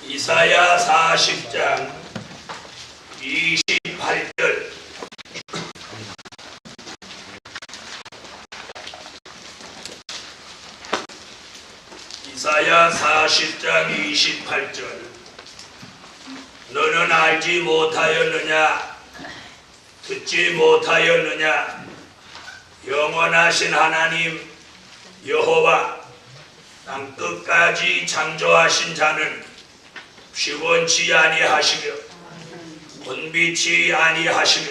이사야 40장 28절. 이사야 40장 28절. 너는 알지 못하였느냐? 듣지 못하였느냐? 영원하신 하나님 여호와 땅 끝까지 창조하신 자는 피곤치 아니하시며 곤비치 아니하시며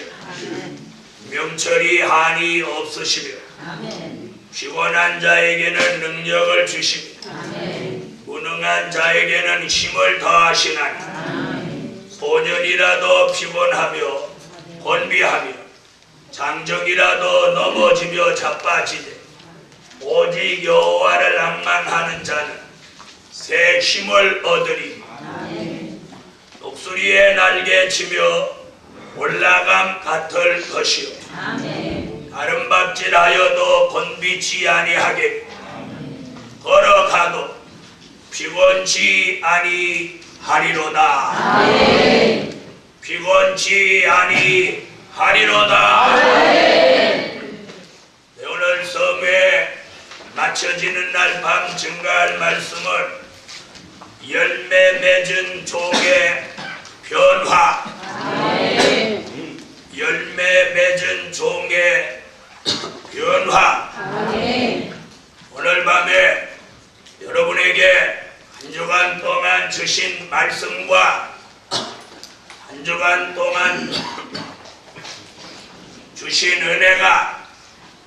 명철이 한이 없으시며 피곤한 자에게는 능력을 주시며 무능한 자에게는 힘을 더하시나니 소년이라도 피곤하며 곤비하며 장정이라도 넘어지며 자빠지되 오직 여호와를 낭만하는 자는 새 힘을 얻으리. 독수리의 날개치며 올라감 같을 것이요 아름박질하여도 곤비치 아니하게 걸어가도 피곤치 아니하리로다. 피곤치 아니하리로다. 오늘 성회에 맞춰지는 날 밤 증가할 말씀은 열매 맺은 종의 변화. 열매 맺은 종의 변화. 오늘 밤에 여러분에게 한 주간 동안 주신 말씀과 한 주간 동안 주신 은혜가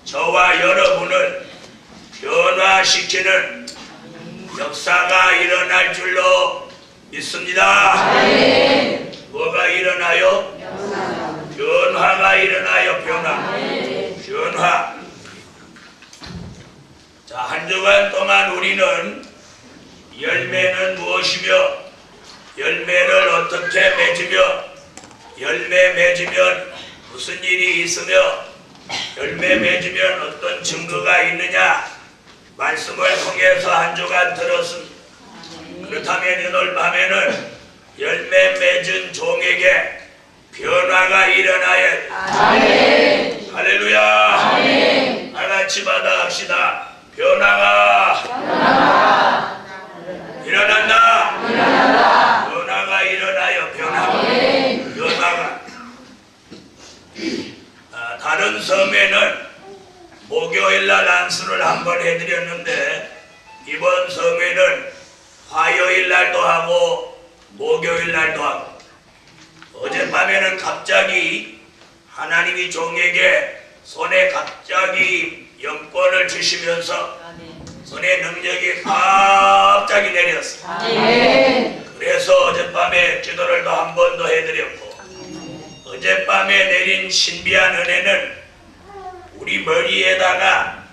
저와 여러분을 변화시키는 역사가 일어날 줄로 믿습니다. 뭐가 일어나요? 변화가 일어나요. 변화. 자, 한 주간 동안 우리는 열매는 무엇이며 열매를 어떻게 맺으며 열매 맺으면 무슨 일이 있으며 열매 맺으면 어떤 증거가 있느냐 말씀을 통해서 한 주간 들었습니다. 그렇다면 오늘 밤에는 열매 맺은 종에게 변화가 일어나야 돼. 할렐루야. 다같이 받아갑시다. 변화가 일어난다. 변화가 일어나요. 변화가. 다른 섬에는 목요일날 안수를 한번 해드렸는데 이번 섬에는 화요일날도 하고 목요일날도 하고 어젯밤에는 갑자기 하나님이 종에게 손에 갑자기 영권을 주시면서 손에 능력이 갑자기 내렸어. 그래서 어젯밤에 기도를 또 한 번 더 해드렸고 어젯밤에 내린 신비한 은혜는 우리 머리에다가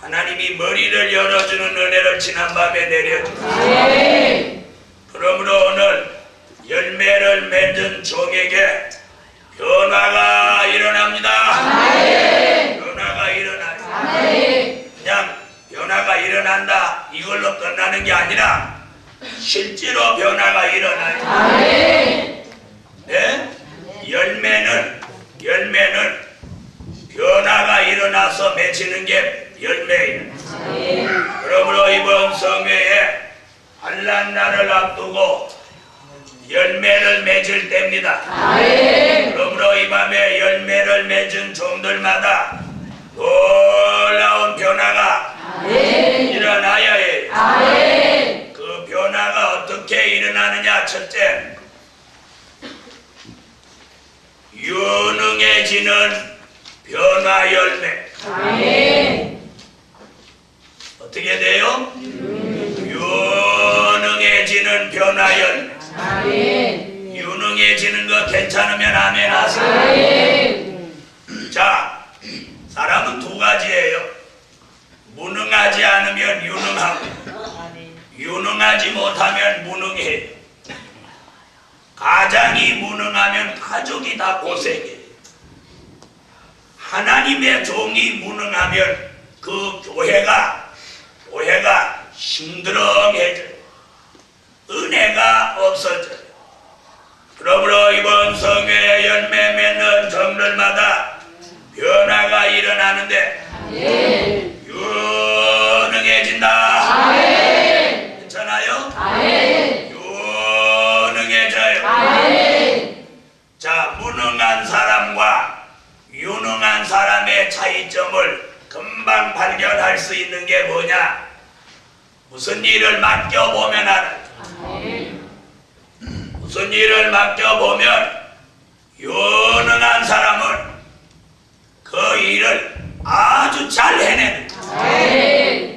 하나님이 머리를 열어주는 은혜를 지난밤에 내려주셨습니다. 그러므로 오늘 열매를 맺은 종에게 변화가 일어납니다. 변화가 일어나요. 그냥 변화가 일어난다 이걸로 끝나는 게 아니라 실제로 변화가 일어나요. 네? 열매는 변화가 일어나서 맺히는 게 열매예요. 그러므로 이번 성회에 환난날을 앞두고 열매를 맺을 때입니다. 그러므로 이 밤에 열매를 맺은 종들마다 놀라운 변화가 일어나야 해요. 그 변화가 어떻게 일어나느냐. 첫째, 유능해지는 변화 열매. 어떻게 돼요? 유능해지는 변화 열매. 유능해지는 거 괜찮으면 아멘 하세요. 자, 사람은 두 가지예요. 무능하지 않으면 유능하고 유능하지 못하면 무능해요. 가장이 무능하면 가족이 다 고생해요. 하나님의 종이 무능하면 그 교회가 힘들어해져요. 은혜가 없어져요. 그러므로 이번 성회의 열매 맺는 정들마다 변화가 일어나는데 유능해진다. 괜찮아요? 유능해져요. 자, 무능한 사람과 유능한 사람의 차이점을 금방 발견할 수 있는 게 뭐냐? 무슨 일을 맡겨보면 알아요. 무슨 일을 맡겨보면 유능한 사람은 그 일을 아주 잘 해내는 거예요.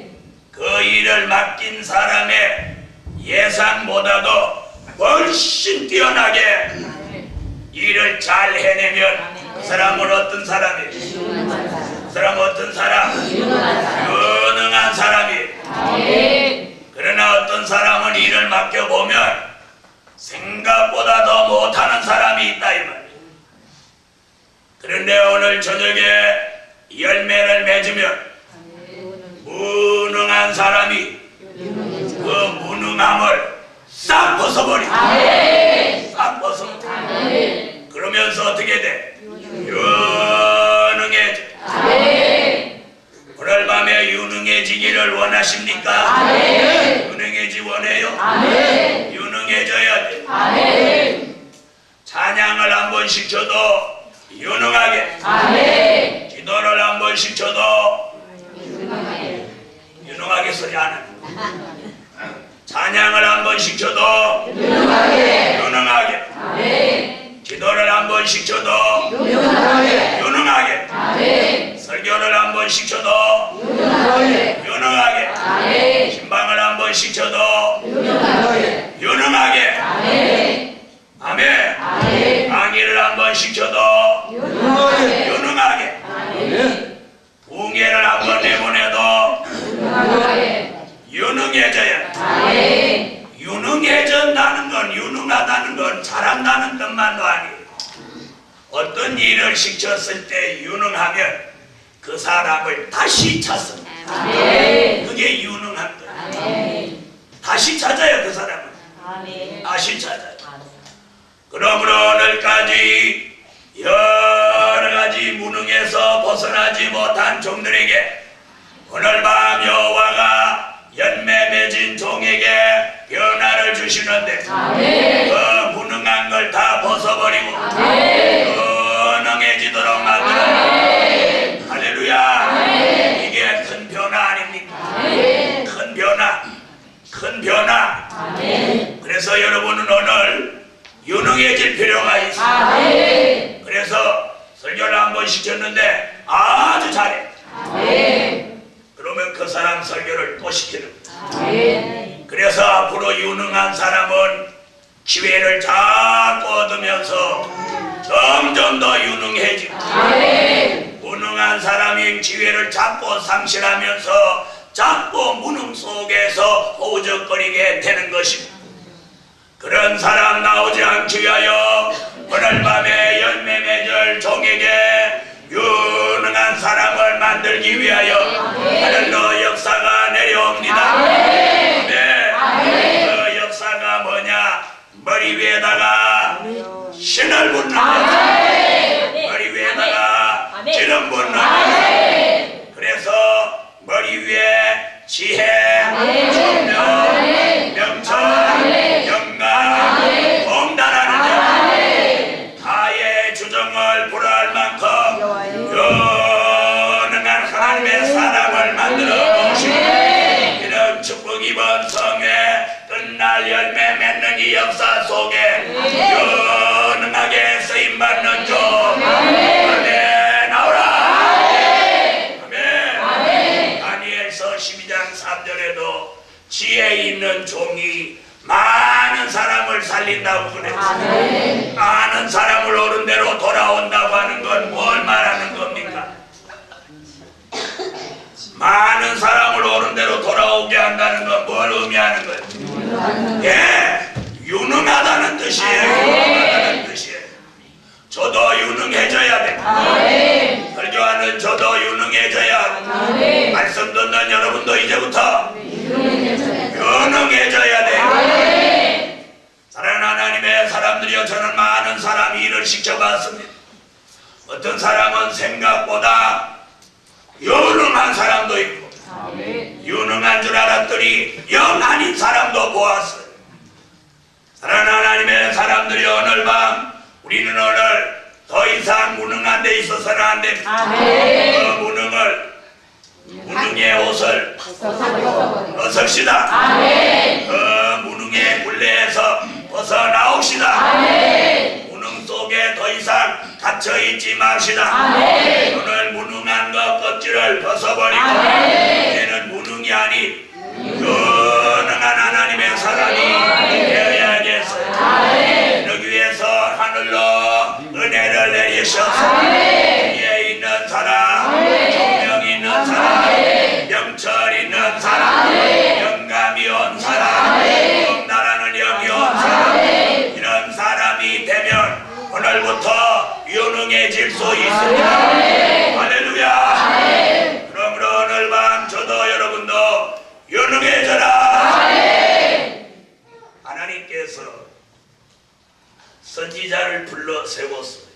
그 일을 맡긴 사람의 예상보다도 훨씬 뛰어나게 일을 잘 해내면 그 사람은 어떤 사람이에요? 그 사람은 어떤 사람? 유능한 사람이에요. 그러나 어떤 사람은 일을 맡겨보면 생각보다 더 못하는 사람이 있다 이 말이에요. 그런데 오늘 저녁에 열매를 맺으면 무능한 사람이 그 무능함을 싹 벗어버리고 싹 벗어. 그러면서 어떻게 돼? 유능해져. 오늘 밤에 유능해지기를 원하십니까? 유능해지 원해요? 유능해져야 돼. 찬양을 한 번 시켜도 유능하게, 기도를 한 번 시켜도 유능하게 서지 않아. 찬양을 한 번 시켜도 유능하게, 기도를 한 번 시켜도 유능하게, 설교를 한 번 시켜도 유능하게, 신방을 한 번 시켜도 유능하게, 아멘. 강의를 한 번 시켜도 유능하게, 붕괴를 한 번 내보내도 유능해져야 돼. 유능해진다는 건, 유능하다는 건 잘한다는 뜻만도 아니에요. 어떤 일을 시켰을 때 유능하면 그 사람을 다시 찾습니다. 그게 유능한 거예요. 다시 찾아요. 그 사람을 다시 찾아요. 그러므로 오늘까지 여러 가지 무능에서 벗어나지 못한 종들에게 오늘 밤 여호와가 열매 맺은 종에게 변화를 주시는데 그 무능한 걸 다 벗어버리고 유능해지도록 만들어요. 할렐루야. 이게 큰 변화 아닙니까? 큰 변화, 큰 변화. 그래서 여러분은 오늘 유능해질 필요가 있어요. 그래서 설교를 한 번 시켰는데 아주 잘해. 그러면 그 사람 설교를 또 시키는 거예요. 그래서 앞으로 유능한 사람은 기회를 자꾸 얻으면서 점점 더 유능해지고, 무능한 사람이 기회를 자꾸 상실하면서 자꾸 무능 속에서 허우적거리게 되는 것입니다. 그런 사람 나오지 않기 위하여 오늘 밤에 열매 맺을 종에게 유능한 사람을 만들기 위하여 하늘로 역사가 내려옵니다. 네. 그 역사가 뭐냐? 머리 위에다가 신을 붓는 거죠. 머리 위에다가 기름 붓는 거죠. 그래서 머리 위에 지혜, 총명, 명철, 영감, 공단하는 자, 다의 주정을 불허할 만큼 유능한 하나님의 사람을 만들어 놓으시고, 이런 축복 이번 성회 끝날 열매 맺는 이 역사 속에 유능하게 쓰임받는 종, 아멘. 나오라. 아멘. 다니엘서 12장 3절에도 지혜 있는 종이 많은 사람을 살린다고 그랬어요. 많은 사람을 옳은 대로 돌아온다고 하는 건 뭘 말하는 겁니까? 많은 사람을 옳은 대로 돌아오게 한다는 건 뭘 의미하는 거예요? 예, 유능하다는 뜻이에요. 유능하다는 뜻이에요. 저도 유능해져야 돼. 설교하는 저도 유능해져야 하고, 말씀 듣는 여러분도 이제부터 유능해져야 돼. 사람들이여, 저는 많은 사람 일을 시켜봤습니다. 어떤 사람은 생각보다 유능한 사람도 있고, 유능한 줄 알았더니 영 아닌 사람도 보았어요. 사랑하는 하나님의 사람들이, 오늘 밤 우리는 오늘 더 이상 무능한 데 있어서는 안 됩니다. 무능의 옷을 벗읍시다. 무능의 굴레에서 벗어나옵시다. 무능 속에 더 이상 갇혀있지 맙시다. 오늘 무능한 것 껍질을 벗어버리고 이제는 무능이 아닌 유능한 하나님의 사람이 되어야겠어요. 그러기 위해서 하늘로 은혜를 내리셔서 위에 있는 사람, 총명 있는 사람, 명철 있는 사람, 영감이 온 사람, 나라는 영이 온 사람, 이런 사람이 되면 오늘부터 유능해질 수 있습니다. 할렐루야. 그러므로 오늘 밤 저도 여러분도 유능해져라. 하나님께서 선지자를 불러 세웠어요.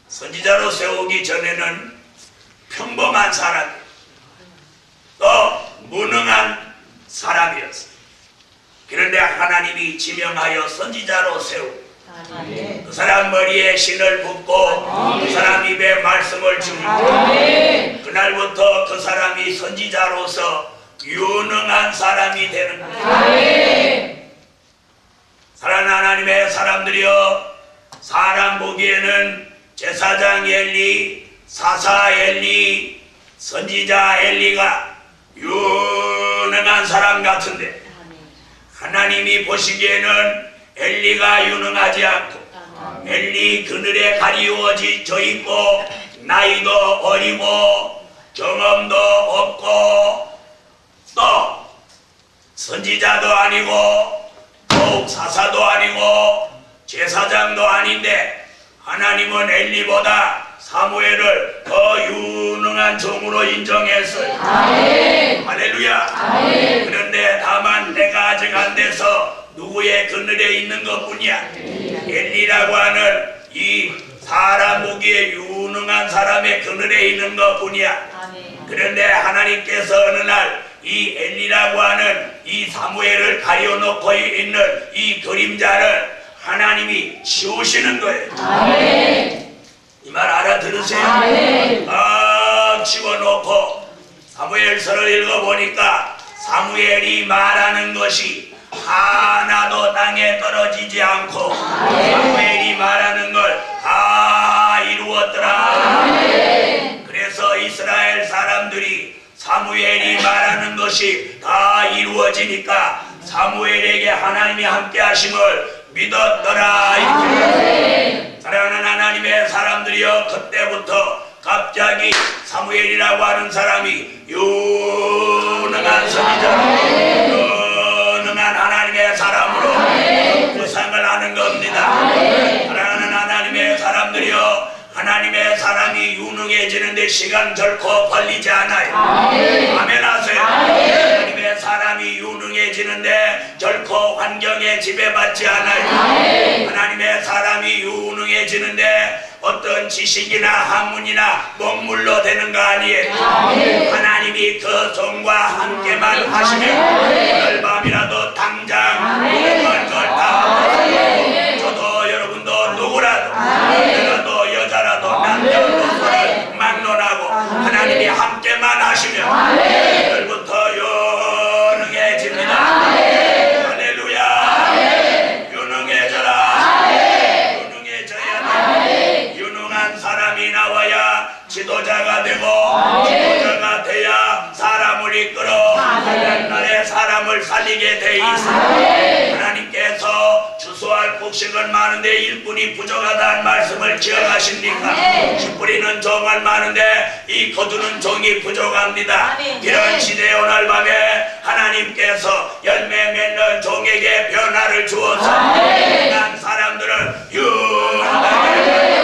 선지자로 세우기 전에는 평범한 사람, 또 무능한 사람이었어요. 그런데 하나님이 지명하여 선지자로 세우고 그 사람 머리에 신을 붓고 그 사람 입에 말씀을 주고 그날부터 그 사람이 선지자로서 유능한 사람이 되는 거예요. 사랑하는 하나님의 사람들이여, 사람 보기에는 제사장 엘리, 사사 엘리, 선지자 엘리가 유능한 사람 같은데 하나님이 보시기에는 엘리가 유능하지 않고 엘리 그늘에 가리워져 있고 나이도 어리고 경험도 없고 또 선지자도 아니고 더욱 사사도 아니고 제사장도 아닌데 하나님은 엘리보다 사무엘을 더 유능한 종으로 인정했어요. 할렐루야. 그런데 다만 내가 아직 안 돼서 누구의 그늘에 있는 것뿐이야. 엘리라고 하는 이 사람 보기에 유능한 사람의 그늘에 있는 것뿐이야. 그런데 하나님께서 어느 날 이 엘리라고 하는 이 사무엘을 가려놓고 있는 이 그림자를 하나님이 치우시는 거예요. 이 말 알아들으세요? 치워놓고 사무엘서를 읽어보니까 사무엘이 말하는 것이 하나도 땅에 떨어지지 않고 사무엘이 말하는 걸 다 이루었더라. 그래서 이스라엘 사람들이 사무엘이 말하는 것이 다 이루어지니까 사무엘에게 하나님이 함께 하심을 믿었더라. 사랑하는 하나님의 사람들이여, 그때부터 갑자기 사무엘이라고 하는 사람이 유능한 선지자, 유능한 하나님의 사람으로 구상을 하는 겁니다. 사랑하는 하나님의 사람들이여, 하나님의 사람이 유능해지는데 시간 결코 걸리지 않아요. 아멘 하세요. 하나님의 사람이 유능해지는데 결코 환경에 지배받지 않아요. 하나님의 사람이 유능해지는데 어떤 지식이나 학문이나 먹물로 되는 거 아니에요. 하나님이 그 종과 함께만 하시면 오늘 밤이라도 당장 모든 걸 다 저도 여러분도 누구라도 여자라도 여자라도 남자라도 서로 막론하고 하나님이 함께만 하시면 오늘부터 유능해집니다. 할렐루야. 유능해져라. 유능해져야 돼. 유능한 사람이 나와야 지도자가 되고 지도자가 돼야 사람을 이끌어 하늘나라의 사람을 살리게 돼 있어. 하나님께서 주소할 곡식은 많은데 일꾼이 부족하다는 말씀을 기억하십니까? 씨 뿌리는 종은 많은데 이 거두는 종이 부족합니다. 이런 시대에 오늘 밤에 하나님께서 열매 맺는 종에게 변화를 주어서 유능한 사람들을 유능하게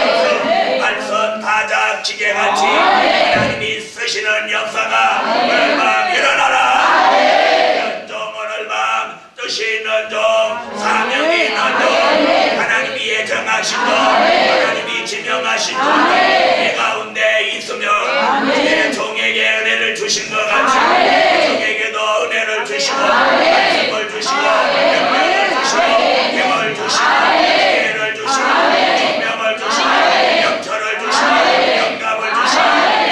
말선 타작 기계같이 하나님이 쓰시는 역사가 오늘 밤 일어나라. 이런 종 오늘 밤 뜻이 있는 종, 사명이 있는 종, 지명하신 것, 하나님이 지명하신 것, 이 가운데 있으며 내 종에게 은혜를 주신 것 같이 종에게도 은혜를 주시고 말씀을 주시고 명령을 주시고 힘을 주시고 지혜를 주시고 총명을 주시고 영철을 주시고 영감을 주시고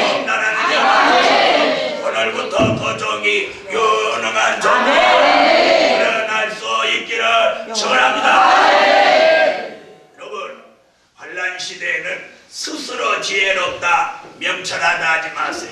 겁나라는 영을 주시고 오늘부터 그 종이 유능한 종으로 일어날 수 있기를 축원합니다. 여러분, 환난 시대에는 스스로 지혜롭다, 명철하다 하지 마세요.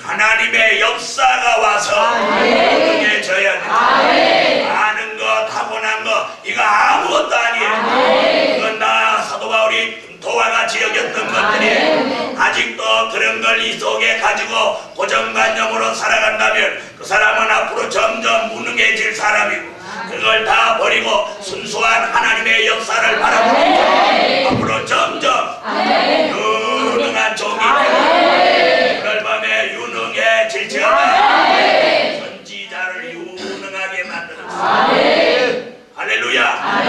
하나님의 역사가 와서 유능해져야 됩니다. 아는 것, 타고난 것, 이거 아무것도 아니에요. 그건 다 사도 바울이 도와 같이 여겼던 것들이 아직도 그런 걸 이 속에 가지고 고정관념으로 살아간다면 그 사람은 앞으로 점점 무능해질 사람이고, 그걸 다 버리고 순수한 하나님의 역사를 바라보고 앞으로 점점 유능한 종이 되고 오늘 밤에 유능해질지어다. 선지자를 유능하게 만들었습니다. 할렐루야.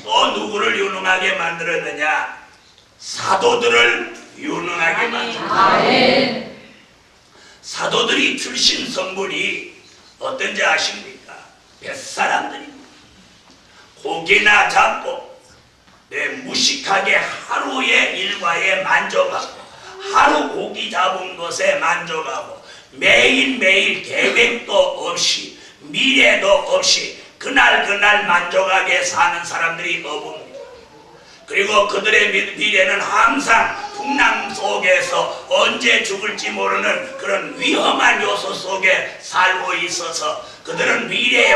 또 누구를 유능하게 만들었느냐? 사도들을 유능하게 만들었습니다. 사도들이 출신 성분이 어떤지 아십니까? 뱃사람들입니다. 고기나 잡고 무식하게 하루의 일과에 만족하고 하루 고기 잡은 것에 만족하고 매일매일 계획도 없이 미래도 없이 그날 만족하게 사는 사람들이 어부입니다. 그리고 그들의 미래는 항상 풍랑 속에서 언제 죽을지 모르는 그런 위험한 요소 속에 살고 있어서 그들은 미래에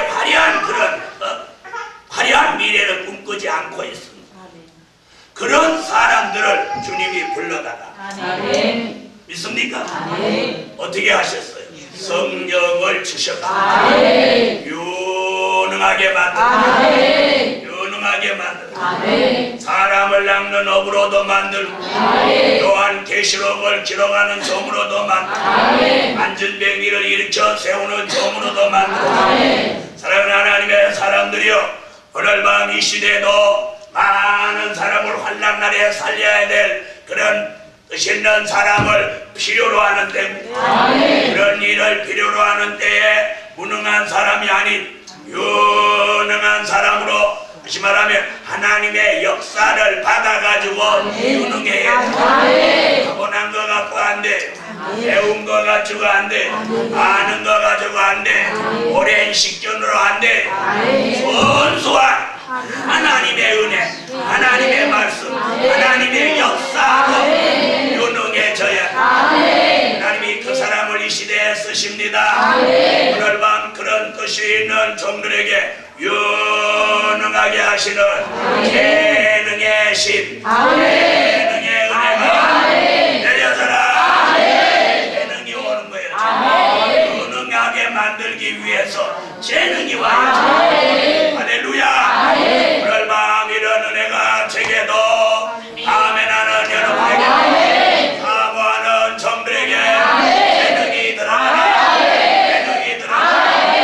화려한 미래를 꿈꾸지 않고 있습니다. 그런 사람들을 주님이 불러다가 믿습니까? 어떻게 하셨어요? 성령을 주셨다. 유능하게 만들고 유능하게 만들고 사람을 낚는 어부로도 만들고 또한 계시록을 기록하는 종으로도 만들고 안전병기를 일으켜 세우는 종으로도 만들고 사랑하는 하나님의 사람들이여, 오늘 밤 이 시대에도 많은 사람을 환난날에 살려야 될 그런 뜻 있는 사람을 필요로 하는 때입니다. 그런 일을 필요로 하는 때에 무능한 사람이 아닌 유능한 사람으로, 다시 말하면 하나님의 역사를 받아가지고 유능해야 돼. 타고난 거 갖고 안 돼. 배운 거 가지고 안 돼. 아는 거 가지고 안 돼. 오랜 식견으로 안 돼. 순수한 하나님의 은혜, 하나님의 말씀, 하나님의 역사로 유능해져야 돼. 하나님이 그 사람을 이 시대에 쓰십니다. 오늘 밤 그런 뜻이 있는 종들에게 유능하게 하시는 재능의 신, 재능의 은혜가 내려져라. 재능이 오는 거예요. 유능하게 만들기 위해서 재능이 와요. 할렐루야. 오늘 밤 이런 은혜가 제게도 아멘하는 여러분에게, 사모하는 종들에게 재능이 들어가네. 재능이 들어가네.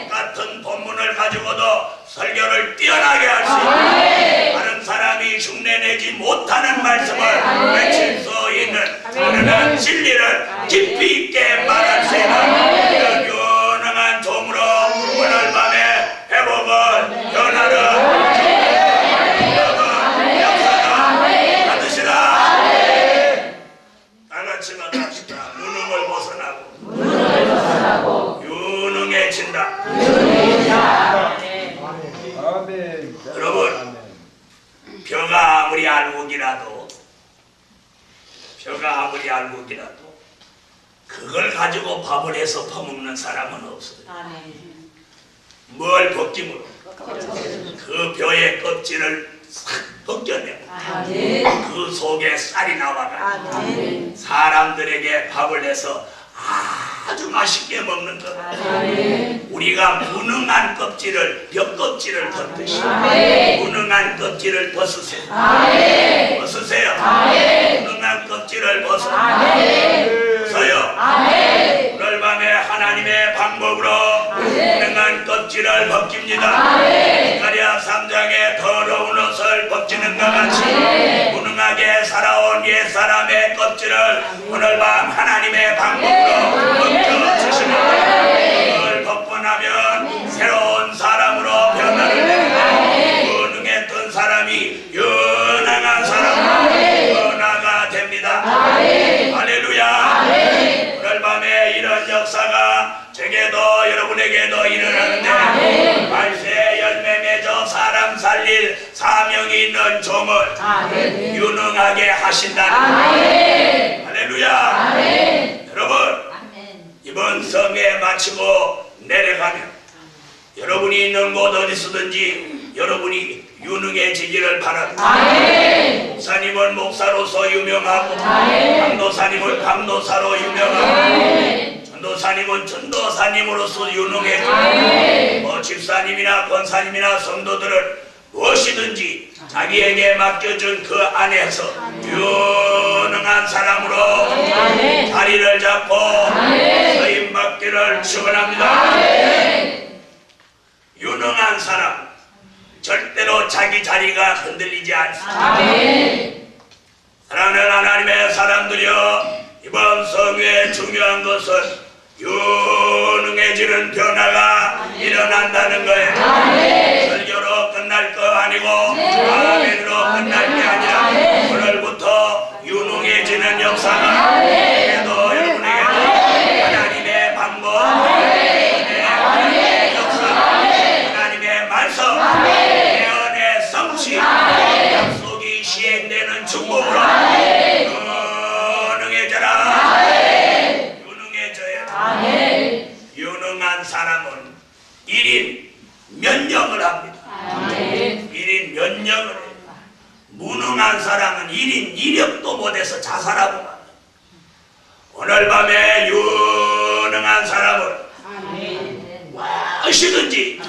같은 본문을 가지고도 설교를 뛰어나게 할 수 있는, 다른 사람이 흉내내지 못하는 말씀을 외칠 수 있는, 그러나 진리를 깊이 있게 말할 수 있는 이런 유능한 종으로 오늘 밤에 회복을, 변화를, 역사를 받으시라. 다같이 만납시다. 무능을 벗어나고 유능해진다. 여러분, 벼가 아무리 알곡이라도 그걸 가지고 밥을 해서 퍼먹는 사람은 없어요. 뭘 벗김으로? 그 벼의 껍질을 싹 벗겨내고 그 속에 쌀이 나와가 사람들에게 밥을 해서 아주 맛있게 먹는 것. 우리가 무능한 껍질을, 벼껍질을 벗듯이 무능한 껍질을 벗으세요. 벗으세요. 무능한 껍질을 벗어요. 오늘 밤에 하나님의 방법으로 무능한 껍질 껍질을 벗깁니다. 스가랴 3장에 더러운 옷을 벗기는 것 같이 무능하게 살아온 옛사람의 껍질을 오늘 밤 하나님의 방법으로 벗겨주시는 거예요. 그걸 벗고 나면 새로운 사람으로 변화를 내는 무능했던 사람이 연약한 사람으로 변화가 됩니다. 할렐루야. 오늘 밤에 이런 역사가 제게도 여러분에게도 일어나는데 말세 열매 맺어 사람 살릴 사명이 있는 종을 유능하게 하신다는 할렐루야. 여러분 이번 성회 마치고 내려가면 여러분이 있는 곳 어디서든지 여러분이 유능해지기를 바랍니다. 목사님은 목사로서 유명하고 강도사님은 강도사로 유명하고 전도사님은 전도사님으로서 유능해지고 집사님이나 권사님이나 성도들은 무엇이든지 자기에게 맡겨준 그 안에서 유능한 사람으로 자리를 잡고 서임 받기를 축원합니다. 유능한 사람 절대로 자기 자리가 흔들리지 않습니다. 사랑하는 하나님의 사람들이여, 이번 성회의 중요한 것은 유능해지는 변화가 일어난다는 거예요. 설교로 끝날 거 아니고 아멘으로 끝날 게 아니라 오늘부터 유능해지는 역사가 그래도 여러분에게도 하나님의 방법, 하나님의 역사, 하나님의 말씀, 예언의 성취, 약속이 시행되는 축복으로 유능해져라. 유능한 사람은 1인 면역을 합니다. 1인 면역을 해요. 무능한 사람은 1인 이력도 못해서 자살하고 맙니다. 오늘 밤에 유능한 사람은 무엇이든지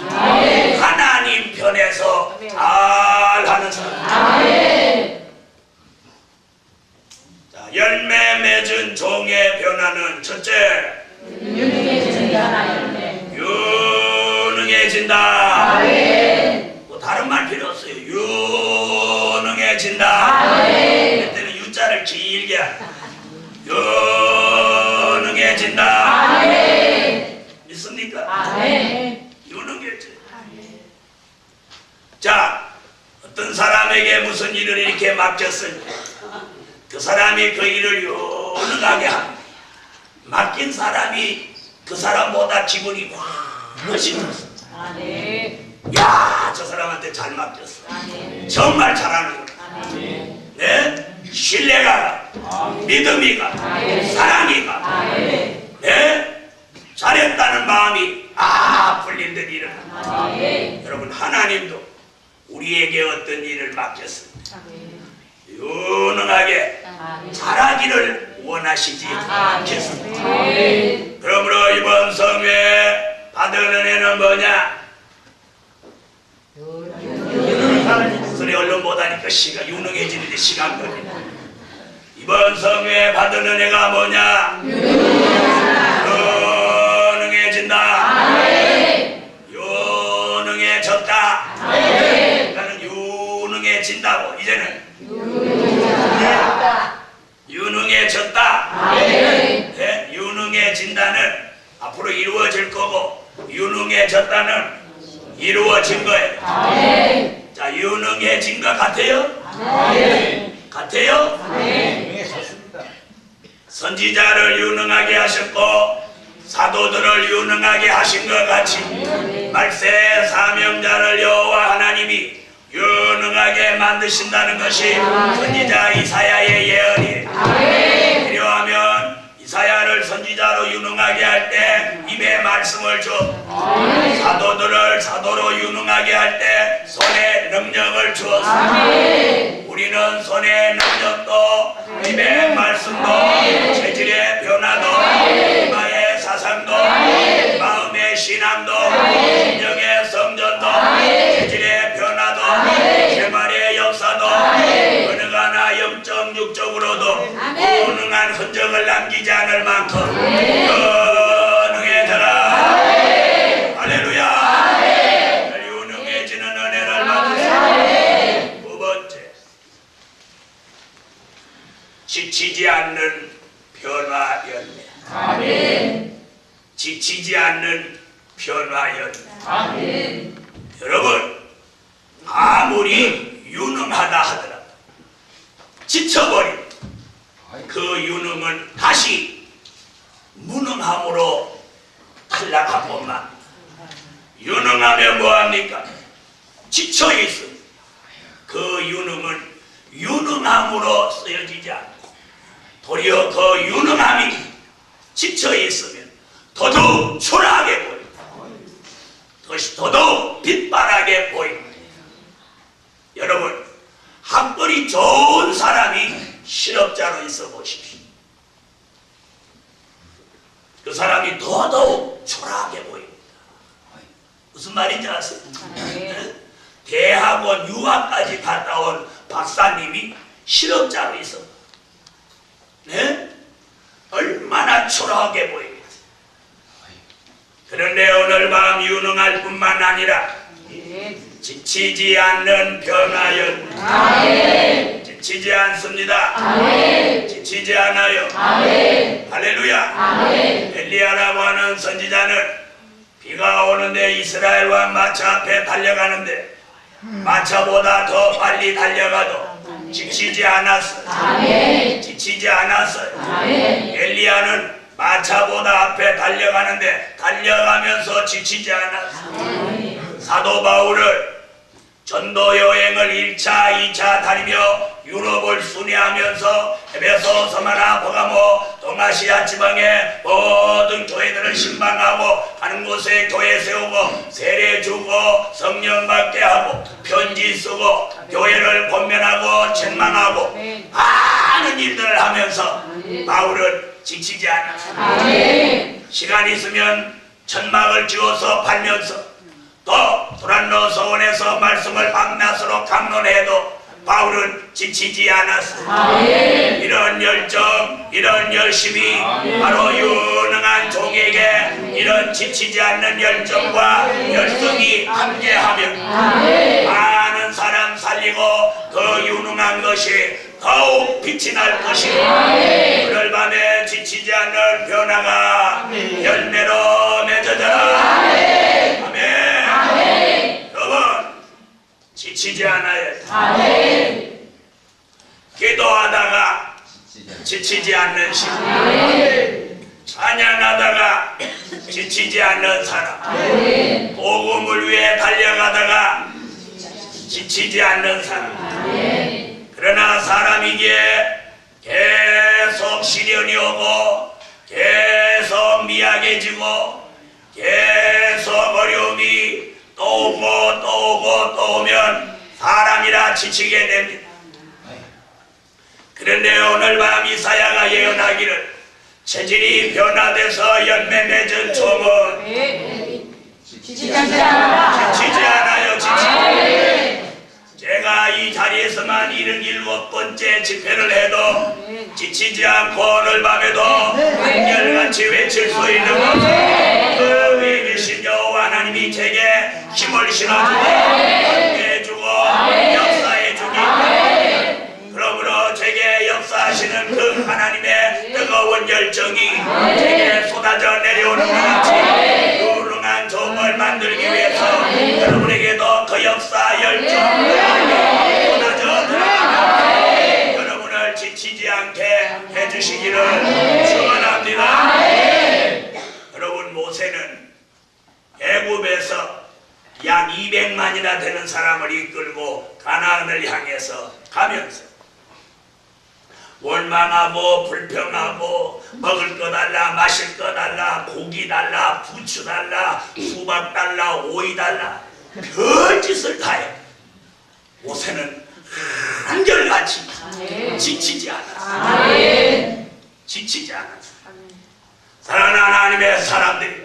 하나님 편에서 잘하는 사람. 자, 열매 맺은 종의 변화는 첫째, 유능해진다. 뭐 다른 말 필요 없어요. 유능해진다. 그때는 유자를 길게 유능해진다. 믿습니까? 유능해져. 자, 어떤 사람에게 무슨 일을 이렇게 맡겼을 때 그 사람이 그 일을 유능하게 합니다. 맡긴 사람이 그 사람보다 기분이 훨씬 좋습니다. 야, 저 사람한테 잘 맡겼어. 정말 잘하는 거야. 네? 신뢰가, 믿음이가, 사랑이가, 네? 잘했다는 마음이 풀린 듯 일어납니다. 여러분, 하나님도 우리에게 어떤 일을 맡겼습니다. 유능하게 잘하기를 원하시지 않겠습니다. 그러므로 이번 성회 받은 은혜는 뭐냐? 소리 얼른 못하니까 유능해지는데 시간 걸리네. 이번 성회 받은 은혜가 뭐냐? 유능해진다. 유능해졌다. 나는 유능해진다고. 이제는 유능해졌다. 네? 유능해진다는 앞으로 이루어질 거고, 유능해졌다는 이루어진 거예요. 자, 유능해진 것 같아요? 같아요? 선지자를 유능하게 하셨고 사도들을 유능하게 하신 것 같이 말세 사명자를 여호와 하나님이 유능하게 만드신다는 것이 선지자 이사야의 예언이에요. 필요하면 이사야를 선지자로 유능하게 할 때 입에 말씀을 줘, 사도들을 사도로 유능하게 할 때 손에 능력을 주었어. 우리는 손의 능력도 입의 말씀도 체질의 변화도 이마의 사상도 마음의 신앙도 심령의 성전도 체질의 변화도 생활의 역사도 어느 하나 영적 육적으로도 무능한 흔적을 남기지 않을 만큼 유능해져라. 할렐루야. 지치지 않는 변화연. 아멘. 여러분, 아무리 유능하다 하더라도 지쳐버린 그 유능은 다시 무능함으로 탈락한 것만. 유능하면 뭐합니까? 지쳐있습니다. 그 유능은 유능함으로 쓰여지지 않고 도리어 그 유능함이 지쳐있으면 더더욱 초라하게 보입니다. 더더욱 빛바라게 보입니다. 여러분, 학벌이 좋은 사람이 실업자로 있어 보십시오. 그 사람이 더더욱 초라하게 보입니다. 무슨 말인지 아세요? 네? 대학원 유학까지 갔다 온 박사님이 실업자로 있어. 네? 얼마나 초라하게 보입니다. 그런데 오늘 밤 유능할 뿐만 아니라 지치지 않는 변화연. 지치지 않습니다. 지치지 않아요. 할렐루야. 엘리야라고 하는 선지자는 비가 오는데 이스라엘 왕 마차 앞에 달려가는데 마차보다 더 빨리 달려가도 지치지 않았어요. 지치지 않았어요. 엘리야는 마차보다 앞에 달려가는데 달려가면서 지치지 않았어요. 사도 바울을 전도 여행을 1차, 2차 다니며 유럽을 순회하면서 에베소, 서마나, 버가모, 동아시아 지방의 모든 교회들을 신방하고 가는 곳에 교회 세우고 세례 주고 성령 받게 하고 편지 쓰고 교회를 권면하고 책망하고 많은 일들을 하면서 바울은 지치지 않았습니다. 시간 있으면 천막을 지어서 팔면서 또 두란노 서원에서 말씀을 밤낮으로 강론해도 바울은 지치지 않았습니다. 이런 열정, 이런 열심이 바로 유능한 종에게 이런 지치지 않는 열정과 열성이 함께하면 많은 사람 살리고 더 유능한 것이 더욱 빛이 날 것이고 오늘 밤에 지치지 않는 변화가 열매로 맺어져라. 아멘. 여러분, 지치지 않아요. 기도하다가 지치지 않는 신, 찬양하다가 지치지 않는 사람, 복음을 위해 달려가다가 지치지 않는 사람. 그러나 사람이기에 계속 시련이 오고 계속 미약해지고 계속 어려움이 또 오고 또 오고 또 오면 사람이라 지치게 됩니다. 그런데 오늘 밤 이사야가 예언하기를 체질이 변화돼서 열매 맺은 종은 지치지 않아요. 제가 이 자리에서만 77번째 집회를 해도 지치지 않고 오늘 밤에도 한결같이 외칠 수 있는 것은 그 위에 계신 여호와 하나님이 제게 힘을 실어주고 함께해주고 역사해주기 때문에 그러므로 제게 역사하시는 그 하나님의 뜨거운 열정이 제게 쏟아져 내려오는 것 같이 유능한 종을 만들기 위해서 여러분에게도 그 역사 열정을 쏟아져 들어가며 여러분을 지치지 않게 해주시기를 축원합니다. 여러분, 모세는 애굽에서 약 200만이나 되는 사람을 이끌고 가나안을 향해서 가면서 원망하고 불평하고 먹을 거 달라, 마실 거 달라, 고기 달라, 부추 달라, 수박 달라, 오이 달라 별짓을 다 해. 모세는 한결같이 지치지 않았어. 지치지 않았어. 사랑하는 하나님의 사람들이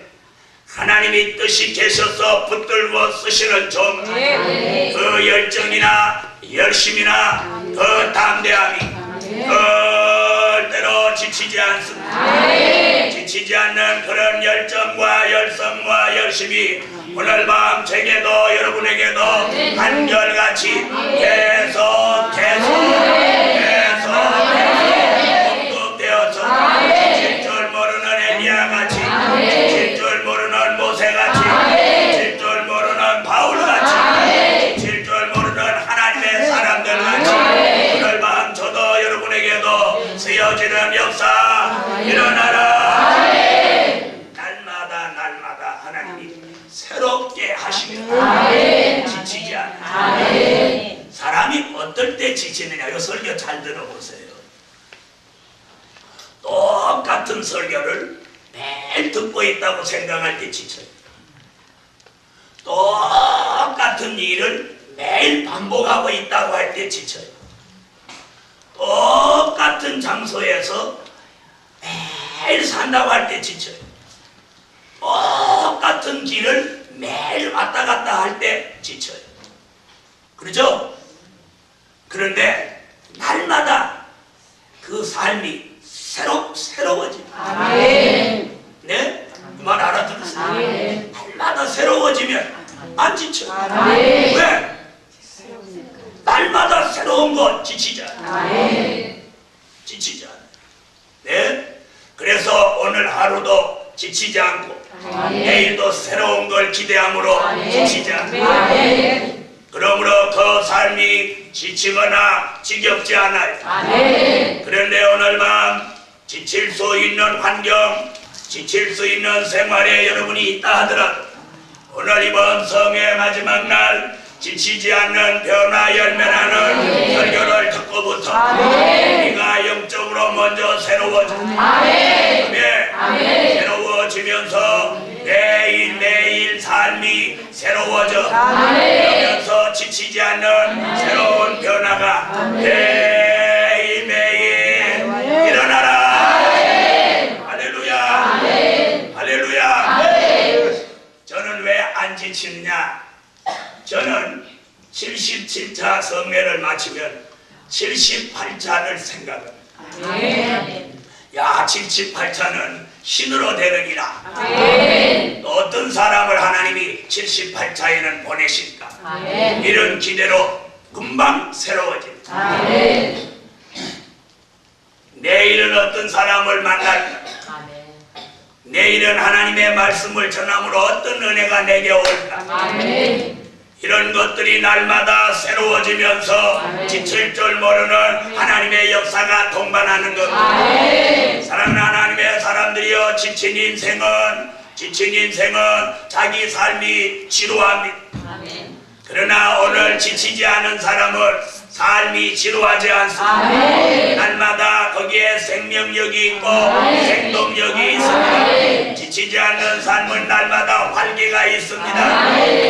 하나님이 뜻이 계셔서 붙들고 쓰시는 종, 그 열정이나 열심이나 그 담대함이 절대로 지치지 않습니다. 지치지 않는 그런 열정과 열성과 열심이 오늘 밤 제게도 여러분에게도 한결같이 계속 공급되어서 지칠 줄 모르는 엘리야같이 지칠 줄 모르는 있게 하시며 지치지 않아. 사람이 어떨 때 지치느냐? 이 설교 잘 들어보세요. 똑같은 설교를 매일 듣고 있다고 생각할 때 지쳐요. 똑같은 일을 매일 반복하고 있다고 할 때 지쳐요. 똑같은 장소에서 매일 산다고 할 때 지쳐요. 똑같은 길을 매일 왔다 갔다 할 때 지쳐요. 그렇죠? 그런데 날마다 그 삶이 새로워집니다. 네? 그 말 알아들으세요? 날마다 새로워지면 안 지쳐요. 왜? 날마다 새로운 것 지치지 않아요. 지치지 않아요. 네? 그래서 오늘 하루도 지치지 않고 내일도 새로운 걸 기대함으로 지치지 않아요. 그러므로 그 삶이 지치거나 지겹지 않아요. 그런데 오늘 밤 지칠 수 있는 환경, 지칠 수 있는 생활에 여러분이 있다 하더라도 오늘 이번 성의 마지막 날 지치지 않는 변화 열매라는 설교를 듣고부터 우리가 영적으로 먼저 새로워져. 새로워지면서 매일 삶이 새로워져. 그러면서 지치지 않는 새로운 변화가 매일매일 일어나라. 할렐루야. 할렐루야. 저는 왜 안 지치느냐? 저는 77차 성례를 마치면 78차를 생각합니다. 야, 78차는 신으로 되느니라. 또 어떤 사람을 하나님이 78차에는 보내실까? 이런 기대로 금방 새로워집니다. 내일은 어떤 사람을 만날까? 내일은 하나님의 말씀을 전함으로 어떤 은혜가 내게 올까? 이런 것들이 날마다 새로워지면서 지칠 줄 모르는 하나님의 역사가 동반하는 겁니다. 사랑하는 하나님의 사람들이여, 지친 인생은 자기 삶이 지루합니다. 그러나 오늘 지치지 않은 사람은 삶이 지루하지 않습니다. 날마다 거기에 생명력이 있고 생동력이 있습니다. 지치지 않는 삶은 날마다 활기가 있습니다.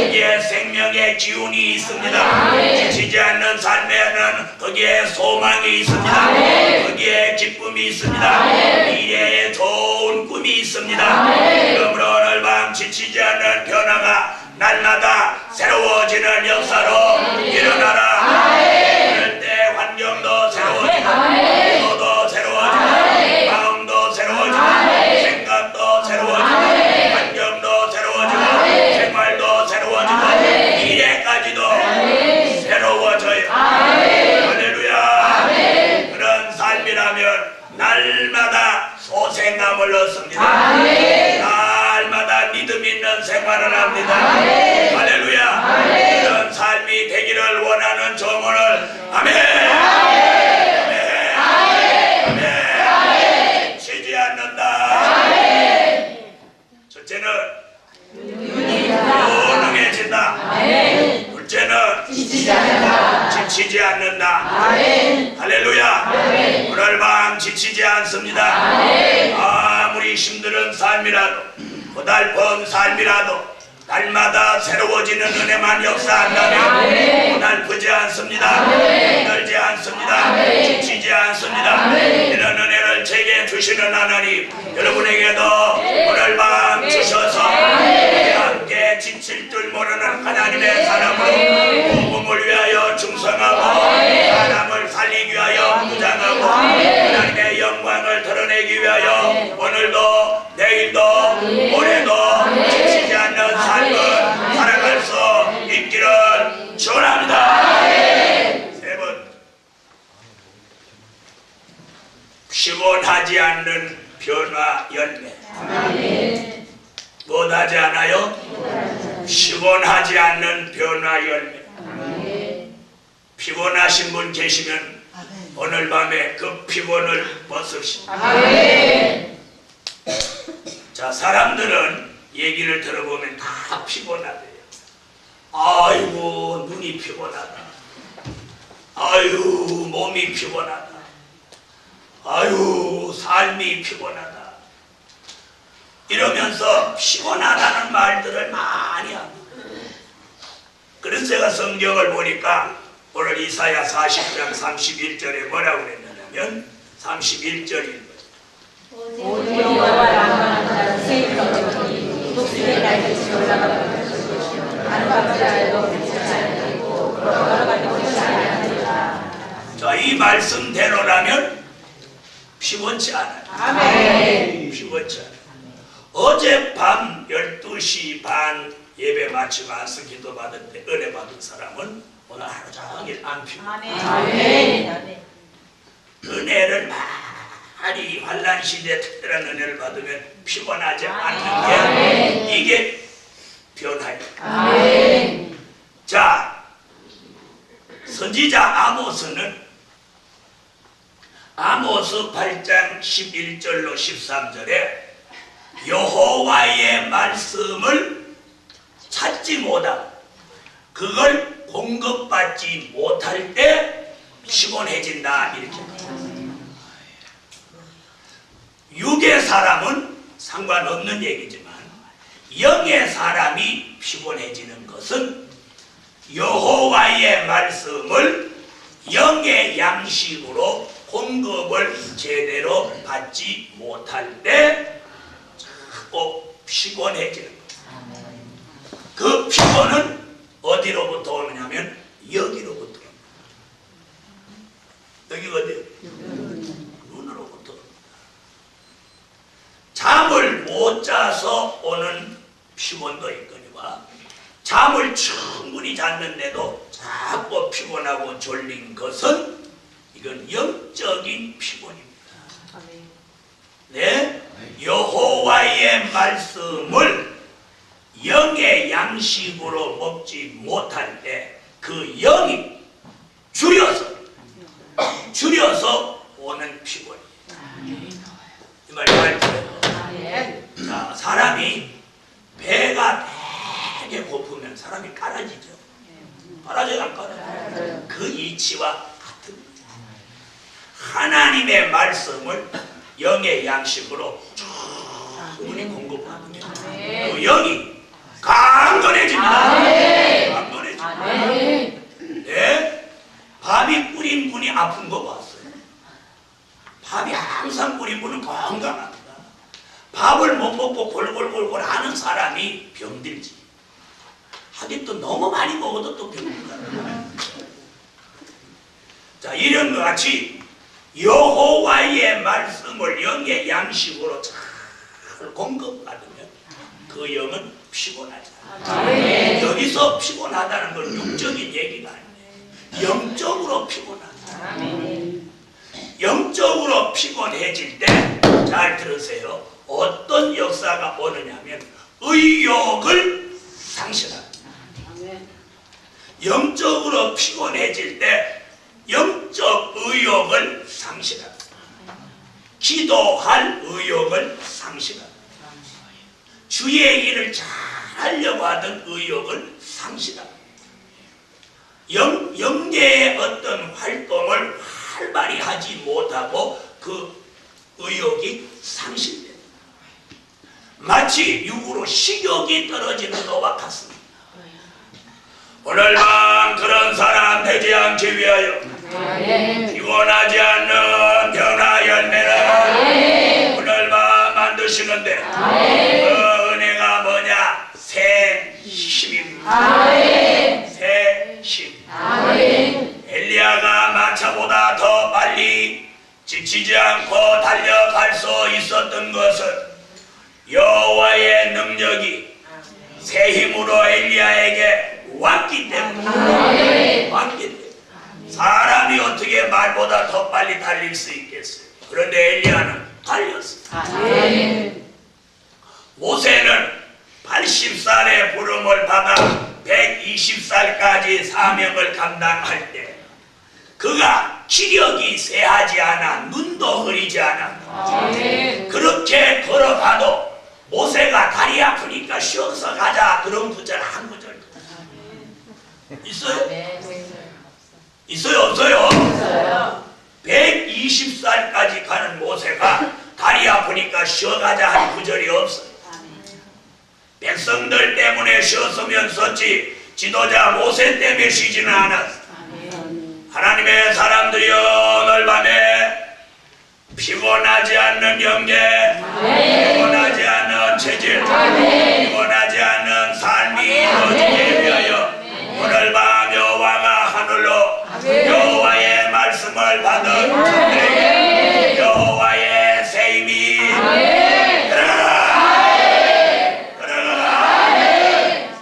거기에 생명의 기운이 있습니다. 지치지 않는 삶에는 거기에 소망이 있습니다. 거기에 기쁨이 있습니다. 미래에 좋은 꿈이 있습니다. 그러므로 오늘 밤 지치지 않는 변화가 날마다 새로워지는 역사로 일어나라. 그럴 때 환경도 새로워지고 기도도 새로워지고 마음도 새로워지고 생각도 새로워지고 환경도 새로워지고 생활도 새로워지고 미래까지도 새로워져요. 할렐루야. 그런 삶이라면 날마다 소생감을 얻습니다. 날마다 믿음 있는 생활을 합니다. 할렐루야. 이런 삶이 되기를 원하는 종을 아멘. 아멘. 쉬지 않는다. 첫째는 무능해진다. 둘째는 지치지 않는다. 할렐루야. 오늘 밤 지치지 않습니다. 아무리 힘든 삶이라도 고달픈 삶이라도 날마다 새로워지는 은혜만 역사한다면 고달프지 않습니다. 힘들지 않습니다. 지치지 않습니다. 이런 은혜를 제게 주시는 하나님, 여러분에게도 오늘 밤 주셔서 함께 지칠 줄 모르는 하나님의 사람으로 복음을 위하여 충성하고 사람을 살리기 위하여 무장하고 하나님의 영광을 드러내기 위하여 오늘도 내일도 모레도 지치지 않는 삶을 살아갈 수 있기를 축원합니다. 세 번, 피곤하지 않는 변화 열매. 못하지 않아요? 피곤하지 않는 변화 열매. 피곤하신 분 계시면 오늘 밤에 그 피곤을 벗으시오. 자, 사람들은 얘기를 들어보면 다 피곤하대요. 몸이 피곤하다. 아유, 몸이 피곤하다. 아유, 삶이 피곤하다. 이러면서 피곤하다는 말들을 많이 합니다. 그래서 제가 성경을 보니까 오늘 이사야 40장 31절에 뭐라고 그랬냐면 31절인 거죠. 오직 여호와를 악망하는 자는 새 힘을 얻으니 독수리의 날개같이 올라가는 것이요 안박자에도 그치지 아니하고 걸어가도 그치지 아니하리라. 자, 이 말씀대로라면 피곤치 않아요. 아멘. 피곤치 않아요. 어젯밤 12시 반 예배 마치고 안서 기도 받을 때 은혜 받은 사람은 오늘 하루 종일 안 피곤해요. 아멘. 은혜를 많이 환난 시대에 특별한 은혜를 받으면 피곤하지 않는 게 이게 변화예요. 아멘. 자, 선지자 아모스는 아모스 8장 11절로 13절에 여호와의 말씀을 찾지 못하고 그걸 공급받지 못할 때 피곤해진다 이렇게. 육의 사람은 상관없는 얘기지만 영의 사람이 피곤해지는 것은 여호와의 말씀을 영의 양식으로 공급을 제대로 받지 못할 때 자꾸 피곤해지는 거예요. 그 피곤은 어디로부터 오느냐면 여기로부터 옵니다. 여기가 어디요? 눈으로부터 옵니다. 잠을 못 자서 오는 피곤도 있거니와 잠을 충분히 잤는데도 자꾸 피곤하고 졸린 것은 이건 영적인 피곤입니다. 네? 여호와의 말씀을 영의 양식으로 먹지 못할 때 그 영이 줄여서 오는 피곤입니다. 이 말 잘 들어요. 자, 사람이 배가 되게 고프면 사람이 깔아지죠. 깔아져요, 안 깔아져요? 그 이치와 같습니다. 하나님의 말씀을 영의 양식으로 충분히 공급하면 그 영이 강건해집니다. 강건해집니다. 네? 밥이 끓인 분이 아픈 거 봤어요. 밥이 항상 끓인 분은 건강합니다. 밥을 못 먹고 골골골골 하는 사람이 병들지. 하긴 또 너무 많이 먹어도 또 병들다. 자, 이런 것 같이 여호와의 말씀을 영의 양식으로 잘 공급받으면 그 영은 피곤하지 않아요. 여기서 피곤하다는 건 육적인 얘기가 아니에요. 영적으로 피곤하다. 영적으로 피곤해질 때 잘 들으세요. 어떤 역사가 오느냐면 의욕을 상실합니다. 영적으로 피곤해질 때 영적 의욕을 상실합니다. 기도할 의욕을 상실합니다. 주의 일을 잘 하려고 하던 의욕을 상실합니다. 영계의 어떤 활동을 활발히 하지 못하고 그 의욕이 상실됩니다. 마치 육으로 식욕이 떨어지는 것과 같습니다. 오늘 밤 그런 사람 되지 않기 위하여 피곤하지 않는 변화 열매를 오늘 밤 만드시는데 그 은혜가 뭐냐? 새 힘입니다. 새 힘. 엘리야가 마차보다 더 빨리 지치지 않고 달려갈 수 있었던 것은 여호와의 능력이 새 힘으로 엘리야에게 왔기 때문에. 사람이 어떻게 말보다 더 빨리 달릴 수 있겠어요? 그런데 엘리야는 달렸어요. 모세는 80살의 부름을 받아 120살까지 사명을 감당할 때 그가 기력이 쇠하지 않아 눈도 흐리지 않아 그렇게 걸어가도 모세가 다리 아프니까 쉬어서 가자 그런 구절 한 구절 있어요? 네. 있어요? 없어요? 있어요. 120살까지 가는 모세가 다리 아프니까 쉬어가자 한 구절이 없어요. 백성들 때문에 쉬었으면 썼지 지도자 모세 때문에 쉬지는 않았어. 하나님의 사람들이여, 오늘 밤에 피곤하지 않는 영계, 피곤하지 않는 체질, 피곤하지 않는 삶이 이루어지게 위하여 오늘 밤 여호와가 하늘로 여호와의 말씀을 받은 자들에게 여호와의 세임이 들어가,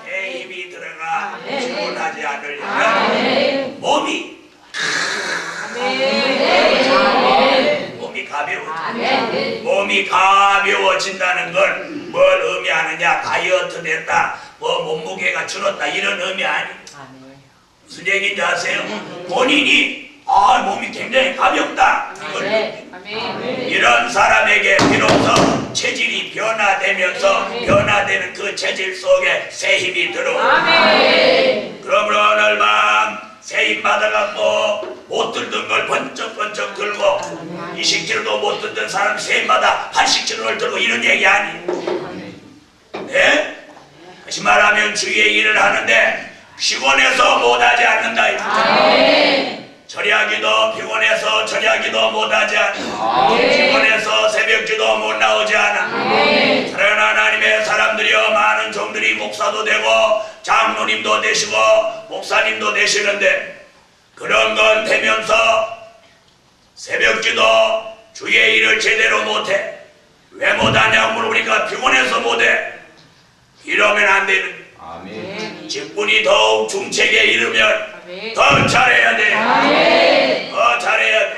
세임이 들어가 피곤하지 않으려면 몸이 몸이 가벼워진다는 건 뭘 의미하느냐? 다이어트 됐다, 뭐 몸무게가 줄었다, 이런 의미 아닙니다. 무슨 얘기인지 아세요? 본인이 몸이 굉장히 가볍다, 이걸 이런 사람에게 비로소 체질이 변화되면서 변화되는 그 체질 속에 새 힘이 들어옵니다. 그러므로 오늘 밤 새 힘 받아갖고 못 들던 걸 번쩍번쩍 들고 20kg도 못 들던 사람 새 힘 받아 80kg를 들고 이런 얘기 아니에요. 네? 다시 말하면 주의 일을 하는데 피곤해서 못하지 않는다. 절야기도 피곤해서 절야기도 못하지 않아. 피곤해서 새벽기도 못 나오지 않아. 사랑하는 하나님의 사람들이여, 많은 종들이 목사도 되고 장로님도 되시고 목사님도 되시는데 그런 건 되면서 새벽기도 주의 일을 제대로 못해. 왜 못하냐고 물어보니까 피곤해서 못해. 이러면 안 되는 거예요. 직분이 더욱 중책에 이르면 더 잘해야 돼. 더 잘해야 돼.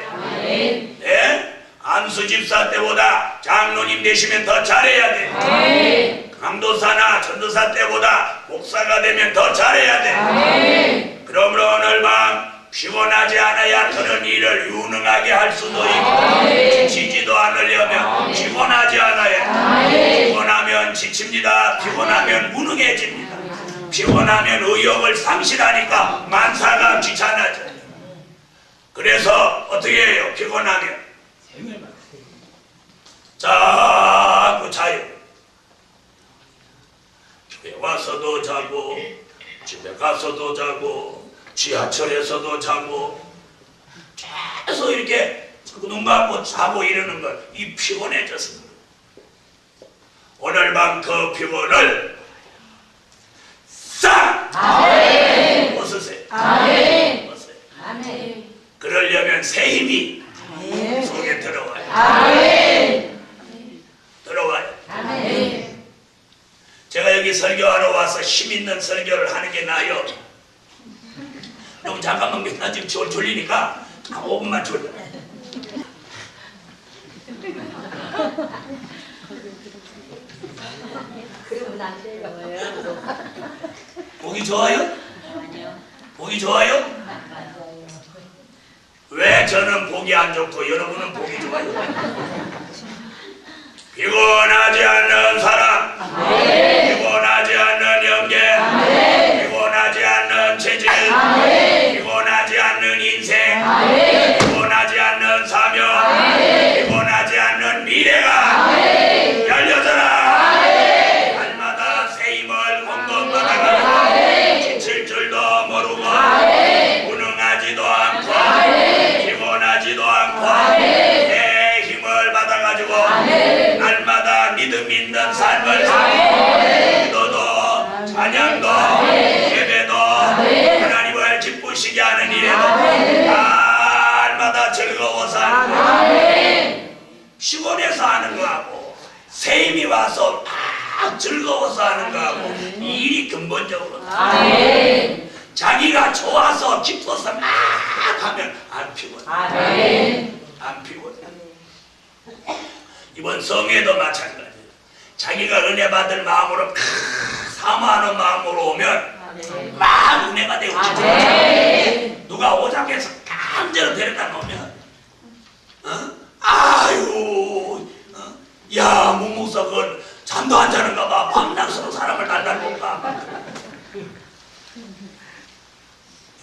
네? 안수 집사 때보다 장로님 되시면 더 잘해야 돼. 강도사나 전도사 때보다 목사가 되면 더 잘해야 돼. 그러므로 오늘 밤 피곤하지 않아야 그런 일을 유능하게 할 수도 있고 지치지도 않으려면 피곤하지 않아야 돼. 피곤하면 지칩니다. 피곤하면 무능해집니다. 피곤하면 의욕을 상실하니까 만사가 귀찮아져요. 그래서 어떻게 해요? 피곤하면 자꾸 자요. 교회 와서도 자고 집에 가서도 자고 지하철에서도 자고 계속 이렇게 눈 감고 자고 이러는 걸 이 피곤해져서 오늘 밤 그 피곤을 싹 벗으세요. 벗으세요. 그러려면 새 힘이 속에 들어와요. 들어와요. 제가 여기 설교하러 와서 힘 있는 설교를 하는 게 나아요. 너무 잠깐만 나 지금 졸리니까 5분만 졸려. 그러면 안 돼요. 보기 좋아요? 보기 좋아요? 왜 저는 보기 안 좋고 여러분은 보기 좋아요? 피곤하지 않는 사람, 피곤하지 않는 영계, 피곤하지 않는 체질, 피곤하지 않는 인생, 피곤하지 않는 사명, 피곤하지 않는 미래가 열려져라. 날마다 새 힘을 공급받아가 지칠 줄도 모르고 무능하지도 않고 피곤하지도 않고 내 힘을 받아가지고 날마다 믿음 있는 삶을 살고 기도도 찬양도 예배도 하나님을 기쁘시게 하는 일에도 날마다 즐거워서 하는 거, 피곤해서 하는 거하고 새 힘이 와서 막 즐거워서 하는 거하고 이 일이 근본적으로 자기가 좋아서 기뻐서 막 하면 안 피곤해. 안 피곤해. 이번 성회도 마찬가지예요. 자기가 은혜 받을 마음으로 사모하는 마음으로 오면 막 은혜가 되고 누가 오작해서 강제로 데려다 놓으면 아유 야 무무서 그건 잠도 안 자는가 봐. 밤낮으로 사람을 달달볼까.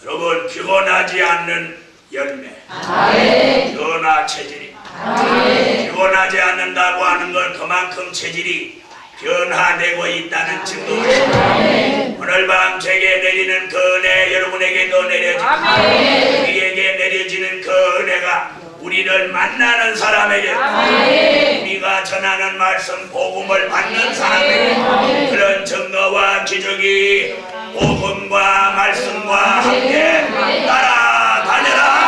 여러분, 피곤하지 않는 열매, 변화 체질이. 피곤하지 않는다고 하는 건 그만큼 체질이 변화되고 있다는 증거입니다. 오늘 밤 제게 내리는 그 은혜 여러분에게도 내려지고 우리에게 내려지는 그 은혜가 우리를 만나는 사람에게, 우리가 전하는 말씀 복음을 받는 사람에게 그런 증거와 기적이 복음과 말씀과 함께 따라다녀라.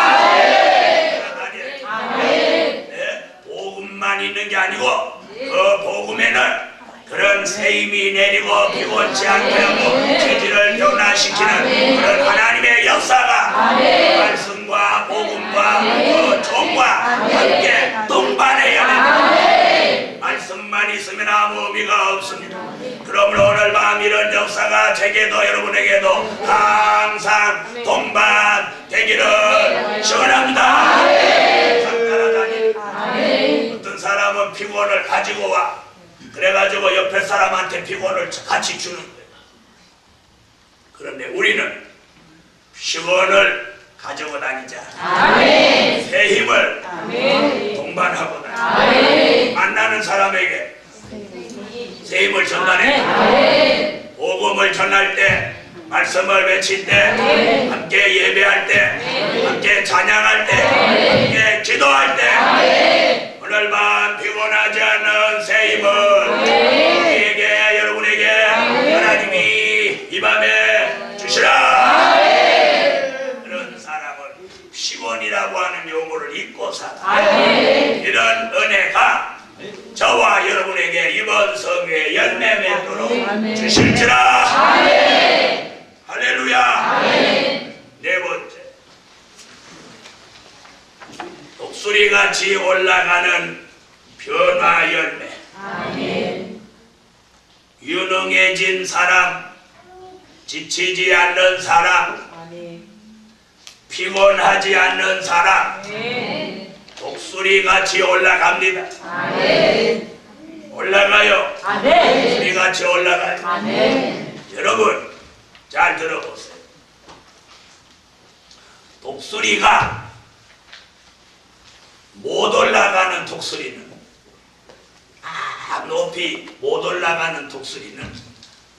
복음만 있는 게 아니고 그 복음에는 그런 세임이 내리고 피곤치 않게 하고 체질을 변화시키는 그런 하나님의 역사가 말씀과 복음과 그 종과 함께 동반해야 됩니다. 말씀만 있으면 아무 의미가 없습니다. 그러므로 오늘 밤 이런 역사가 제게도 여러분에게도 항상 동반되기를 축원합니다. 어떤 사람은 피곤을 가지고 와. 그래가지고 옆에 사람한테 피곤을 같이 주는 거예요. 그런데 우리는 피곤을 가지고 다니자. 새 힘을 동반하고 다니자. 만나는 사람에게 새 힘을 전달해. 복음을 전할 때, 말씀을 외칠 때, 함께 예배할 때, 함께 찬양할 때, 함께 기도할 때, 오늘 밤 피곤하지 않은 새 힘을 우리에게, 여러분에게 하나님이 이 밤에 주시라. 그런 사람은 피곤이라고 하는 용어를 잊고 살아. 이런 은혜가 저와 여러분에게 이번 성회의 열매 맺도록 주실지라. 할렐루야. 네 번째, 독수리같이 올라가는 변화 열매. 유능해진 사람, 지치지 않는 사람, 피곤하지 않는 사람, 독수리같이 올라갑니다. 올라가요. 독수리같이 올라가요. 여러분 잘 들어보세요. 독수리가 못 올라가는 독수리는, 높이 못 올라가는 독수리는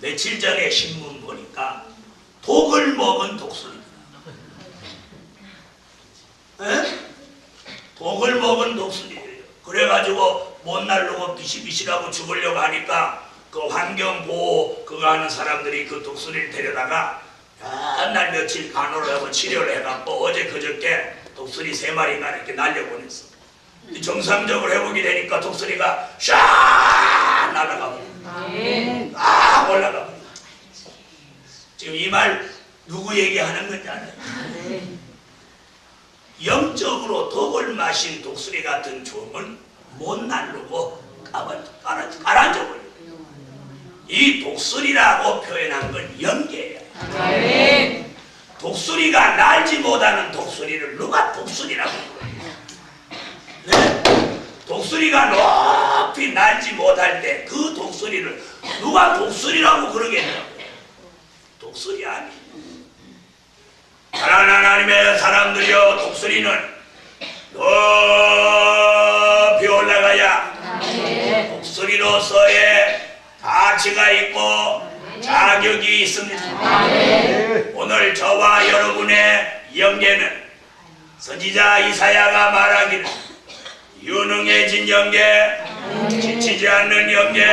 며칠 전에 신문 보니까 독을 먹은 독수리입니다. 독을 먹은 독수리예요. 그래가지고 못 날르고 비실비실하고 죽으려고 하니까 그 환경보호 그거 하는 사람들이 그 독수리를 데려다가 날 며칠 간호를 하고 치료를 해갖고 어제 그저께 독수리 3마리가 이렇게 날려보냈어. 정상적으로 회복이 되니까 독수리가 샥 날아가 버려. 올라가 버려. 지금 이 말 누구 얘기하는 건지 알아요? 영적으로 독을 마신 독수리 같은 종은 못 날르고 가라앉아 버려. 이 독수리라고 표현한 건 영계예요. 독수리가 날지 못하는 독수리를 누가 독수리라고 그래요? 네? 독수리가 높이 날지 못할 때 그 독수리를 누가 독수리라고 그러겠냐고요? 독수리 아니에요. 사랑하는 하나님의 사람들이여, 독수리는 높이 올라가야 독수리로서의 가치가 있고 자격이 있습니다. 오늘 저와 여러분의 영계는 선지자 이사야가 말하기를 유능해진 영계, 지치지 않는 영계,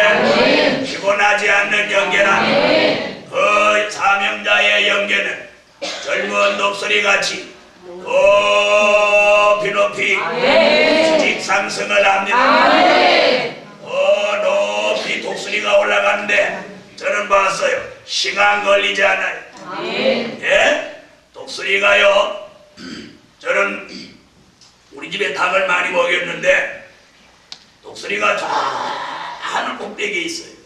피곤하지 않는 영계라. 그 사명자의 영계는 젊은 독수리같이 높이 높이 수직 상승을 합니다. 높이 독수리가 올라가는데 저는 봤어요. 시간 걸리지 않아요. 예? 독수리가요, 저는 우리 집에 닭을 많이 먹였는데 독수리가 저 하늘 꼭대기에 있어요.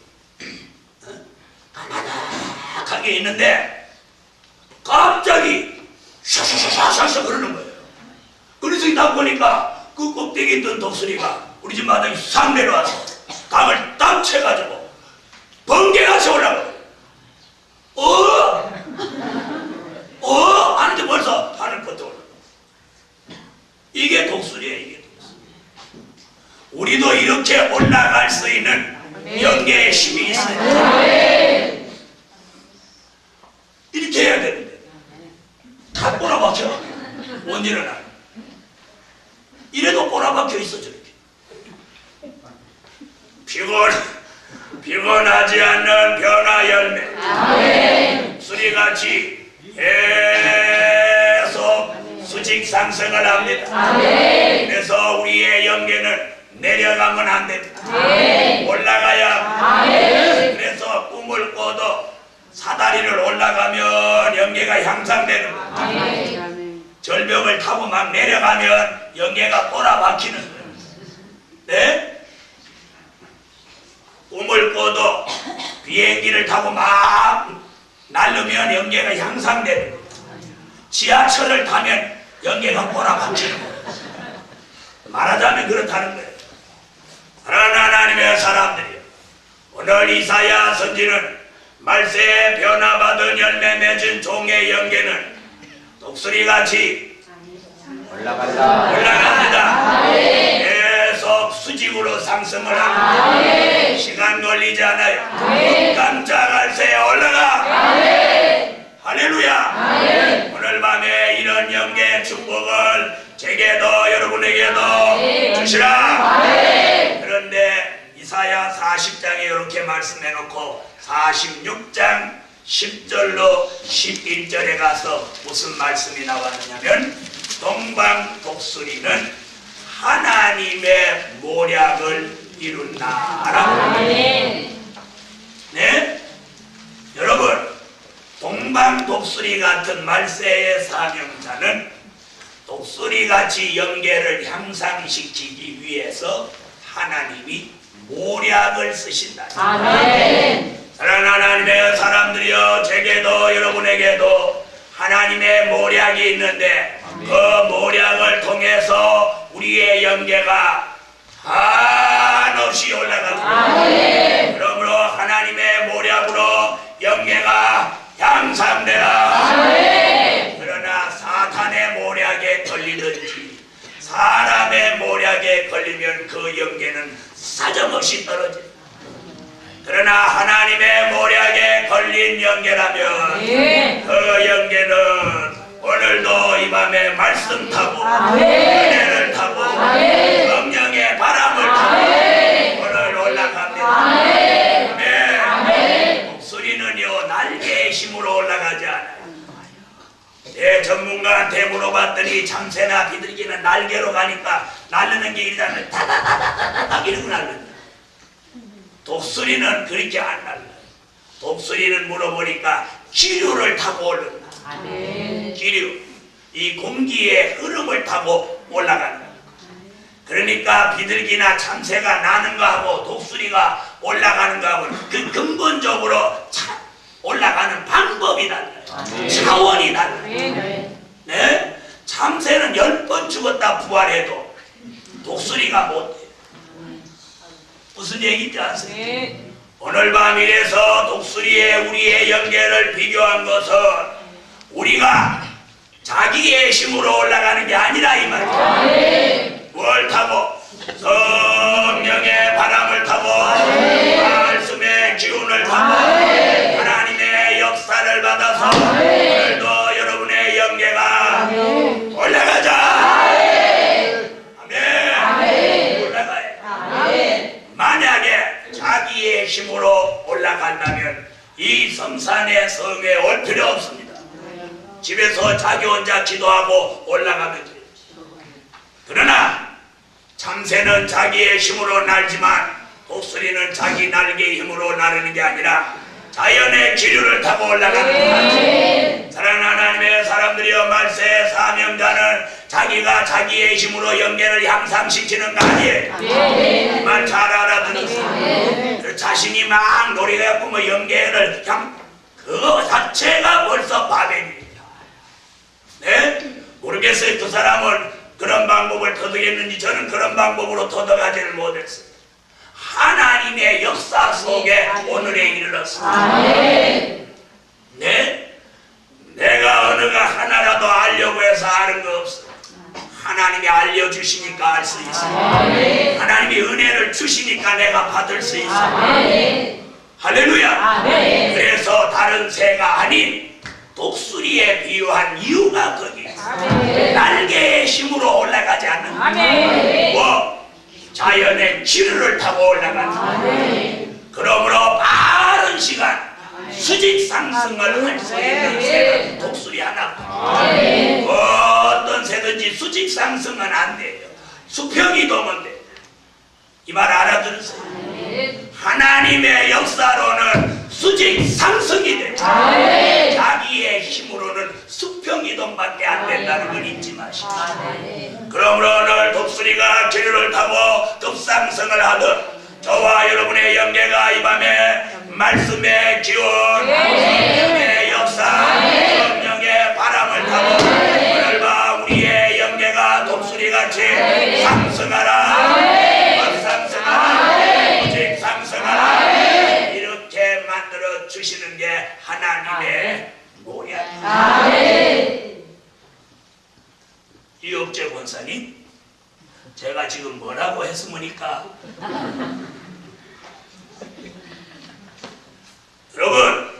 가나닥하게 있는데 갑자기 샤샤샤샤샤 그러는 거예요. 그래서 딱 보니까 그 꼭대기에 있던 독수리가 우리 집 마당에 싹 내려와서 닭을 딱 채가지고 번개같이 올라가요. 하는 일어날 수 있는 영계의 힘이 있어요. 이렇게 해야 되는데 다 꼬라박혀 못 일어나. 이래도 꼬라박혀 있어. 저렇게 피곤하지 않는 변화 열매 수리같이 계속 수직 상승을 합니다. 그래서 우리의 영계는 내려가면 안 됩니다. 올라가야. 그래서 꿈을 꿔도 사다리를 올라가면 영계가 향상되는 거예요. 절벽을 타고 막 내려가면 영계가 꼬라박히는 거예요. 네? 꿈을 꿔도 비행기를 타고 막 날르면 영계가 향상되는 거예요. 지하철을 타면 영계가 꼬라박히는 거예요. 말하자면 그렇다는 거예요. 사랑하는 하나님의 사람들이요, 오늘 이사야 선지는 말세에 변화받은 열매 맺은 종의 영계는 독수리같이 올라갑니다. 계속 수직으로 상승을 합니다. 시간 걸리지 않아요. 깜짝할 새에 올라가. 할렐루야. 오늘 밤에 이런 영계의 축복을 제게도 여러분에게도 주시라. 그런데 이사야 40장에 이렇게 말씀해놓고 46장 10절로 11절에 가서 무슨 말씀이 나왔느냐면 동방 독수리는 하나님의 모략을 이룬다라고. 네? 여러분, 동방 독수리 같은 말세의 사명자는 독수리같이 영계를 향상시키기 위해서 하나님이 모략을 쓰신다. 사랑하는 하나님의 사람들이여, 제게도 여러분에게도 하나님의 모략이 있는데 그 모략을 통해서 우리의 영계가 한없이 올라갑니다. 그러므로 하나님의 모략으로 영계가 향상되라. 그러나 사탄의 모략에 걸리든지 사람의 모략에 걸리면 그 영계는 사정없이 떨어집니다. 그러나 하나님의 모략에 걸린 영계라면 그 영계는 오늘도 이 밤에 말씀 타고 은혜를 타고 성령의 바람을 타고 오늘 올라갑니다. 독수리는요 날개의 힘으로 올라가지 않아요. 내 전문가한테 물어봤더니 참새나 비둘기는 날개로 가니까 날르는 게 일단은 다다다다다닥 이러고 날른다. 독수리는 그렇게 안 날라요. 독수리는 물어보니까 기류를 타고 올른다. 기류, 이 공기의 흐름을 타고 올라가는 거예요. 그러니까 비둘기나 참새가 나는 거하고 독수리가 올라가는 거하고는 그 근본적으로 올라가는 방법이 달라요. 차원이 달라요. 네? 참새는 10번 죽었다 부활해도 독수리가 못해요. 무슨 얘기인지 아세요? 오늘 밤 이래서 독수리의 우리의 영계를 비교한 것은 우리가 자기의 힘으로 올라가는 게 아니라 이 말이에요. 뭘 타고? 성령의 바람을 타고 말씀의 기운을 타고 하나님의 역사를 받아서 오늘도 여러분의 영계가 올라가자. 아멘. 올라가요. 만약에 자기의 힘으로 올라간다면 이 성산의 성에 올 필요 없습니다. 집에서 자기 혼자 기도하고 올라가면 돼요. 그러나 참새는 자기의 힘으로 날지만 독수리는 자기 날개의 힘으로 나르는 게 아니라 자연의 기류를 타고 올라가는 거예요. 사랑하는 하나님의 사람들이여, 말세 사명자는 자기가 자기의 힘으로 영계를 향상시키는 거 아니에요. 이 말 잘 알아들으세요. 자신이 막 노래해갖고 뭐 영계를 그거 자체가 벌써 바벨입니다. 네? 모르겠어요. 그 사람은 그런 방법을 터득했는지 저는 그런 방법으로 터득하지를 못했어요. 하나님의 역사 속에 오늘에 이르렀습니다. 네? 내가 어느가 하나라도 알려고 해서 아는 거 없어요. 하나님이 알려주시니까 알 수 있어. 하나님이 은혜를 주시니까 내가 받을 수 있어. 할렐루야. 그래서 다른 새가 아닌 독수리에 비유한 이유가 거기 있어. 날개의 힘으로 올라가지 않는 뭐 자연의 기류를 타고 올라가는 그러므로 빠른 시간 수직 상승을 할 수 있는 새는 독수리 하나. 어떤 새든지 수직 상승은 안 돼요. 수평이동은 돼. 이 말 알아들으세요. 하나님의 역사로는 수직 상승이 돼요. 자기의 힘으로는 수평이동밖에 안 된다는 걸 잊지 마시오. 그러므로 오늘 독수리가 기류를 타고 급상승을 하듯 저와 여러분의 영계가 이 밤에 말씀의 기운, 성령의 역사, 성령의 바람을 타고 오늘 밤 우리의 영계가 독수리같이 상승하라, 상승하라, 오직 상승하라. 이렇게 만들어 주시는 게 하나님의 모양입니다. 이옥재 권사님, 제가 지금 뭐라고 했습니까? 여러분,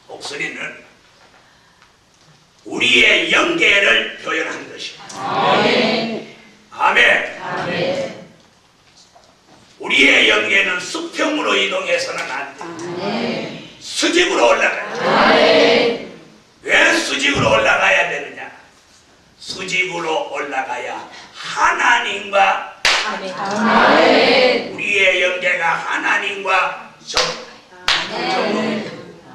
독수리는 우리의 영계를 표현한 것입니다. 아멘. 우리의 영계는 수평으로 이동해서는 안 돼. 수직으로 올라가야 돼. 왜 수직으로 올라가야 되느냐? 수직으로 올라가야 하나님과 우리의 영계가 하나님과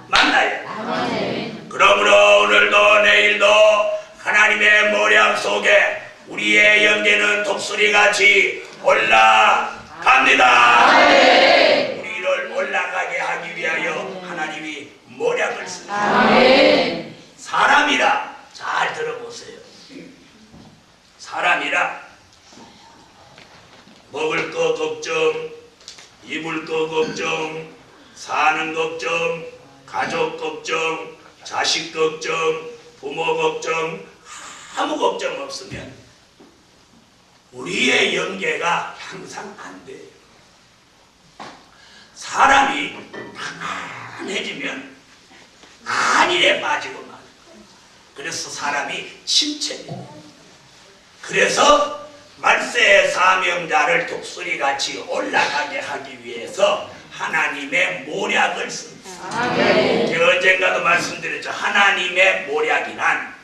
만나요. 그러므로 오늘도 내일도 하나님의 모양 속에 우리의 영계는 독수리같이 올라갑니다. 우리를 올라가게 하기 위하여 하나님이 모략을 씁니다. 사람이라 잘 들어보세요. 사람이라 먹을 거 걱정, 입을 거 걱정, 사는 걱정, 가족 걱정, 자식 걱정, 부모 걱정, 아무 걱정 없으면 우리의 영계가 항상 안 돼요. 사람이 가난해지면 안일에 빠지고 말. 그래서 사람이 침체돼요. 그래서 말세의 사명자를 독수리같이 올라가게 하기 위해서 하나님의 모략을 씁니다. 제가 언젠가도 말씀드렸죠. 하나님의 모략이란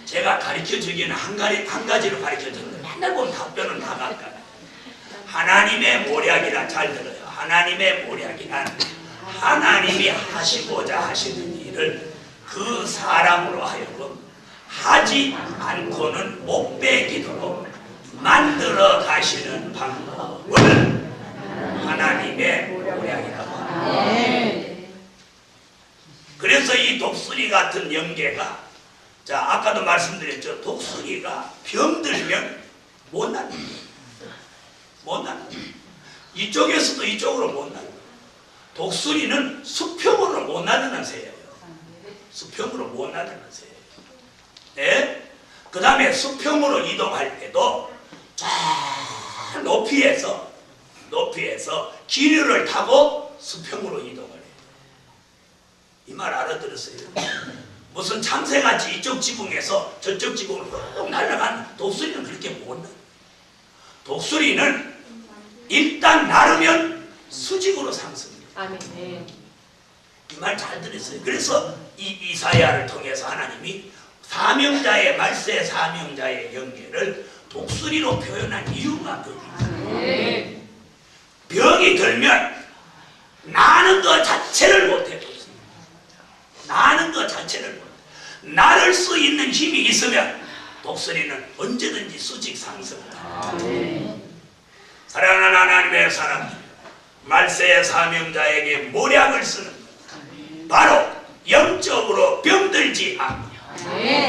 제가 가르쳐주기는 한 가지로 가르쳐줬는데 맨날 보면 답변은 다 갈까요? 하나님의 모략이란, 잘 들어요. 하나님의 모략이란 하나님이 하시고자 하시는 일을 그 사람으로 하여금 하지 않고는 못 빼기도록 만들어 가시는 방법을 하나님의 모략이라고 합니다. 그래서 이 독수리 같은 영계가, 자 아까도 말씀드렸죠. 독수리가 병들면 못 납니다. 이쪽에서도 이쪽으로 못 납니다. 독수리는 수평으로 못 나르는 새예요. 수평으로 못 나르는 새예요. 네? 그 다음에 수평으로 이동할 때도 저 높이에서 기류를 타고 수평으로 이동을 해요. 이 말 알아들었어요? 무슨 참새같이 이쪽 지붕에서 저쪽 지붕으로 쭉 날아간 독수리는 그렇게 못 나요. 독수리는 일단 나르면 수직으로 상승해요. 이 말 잘 들었어요. 그래서 이 이사야를 통해서 하나님이 사명자의 말세 사명자의 영계를 독수리로 표현한 이유가 거기서 병이 들면 나는 것 자체를 못해. 나는 것 자체를 못해. 나를 수 있는 힘이 있으면 독수리는 언제든지 수직 상승한다. 사랑하는 하나님의 사람, 말세의 사명자에게 모략을 쓰는 것, 바로 영적으로 병들지 않고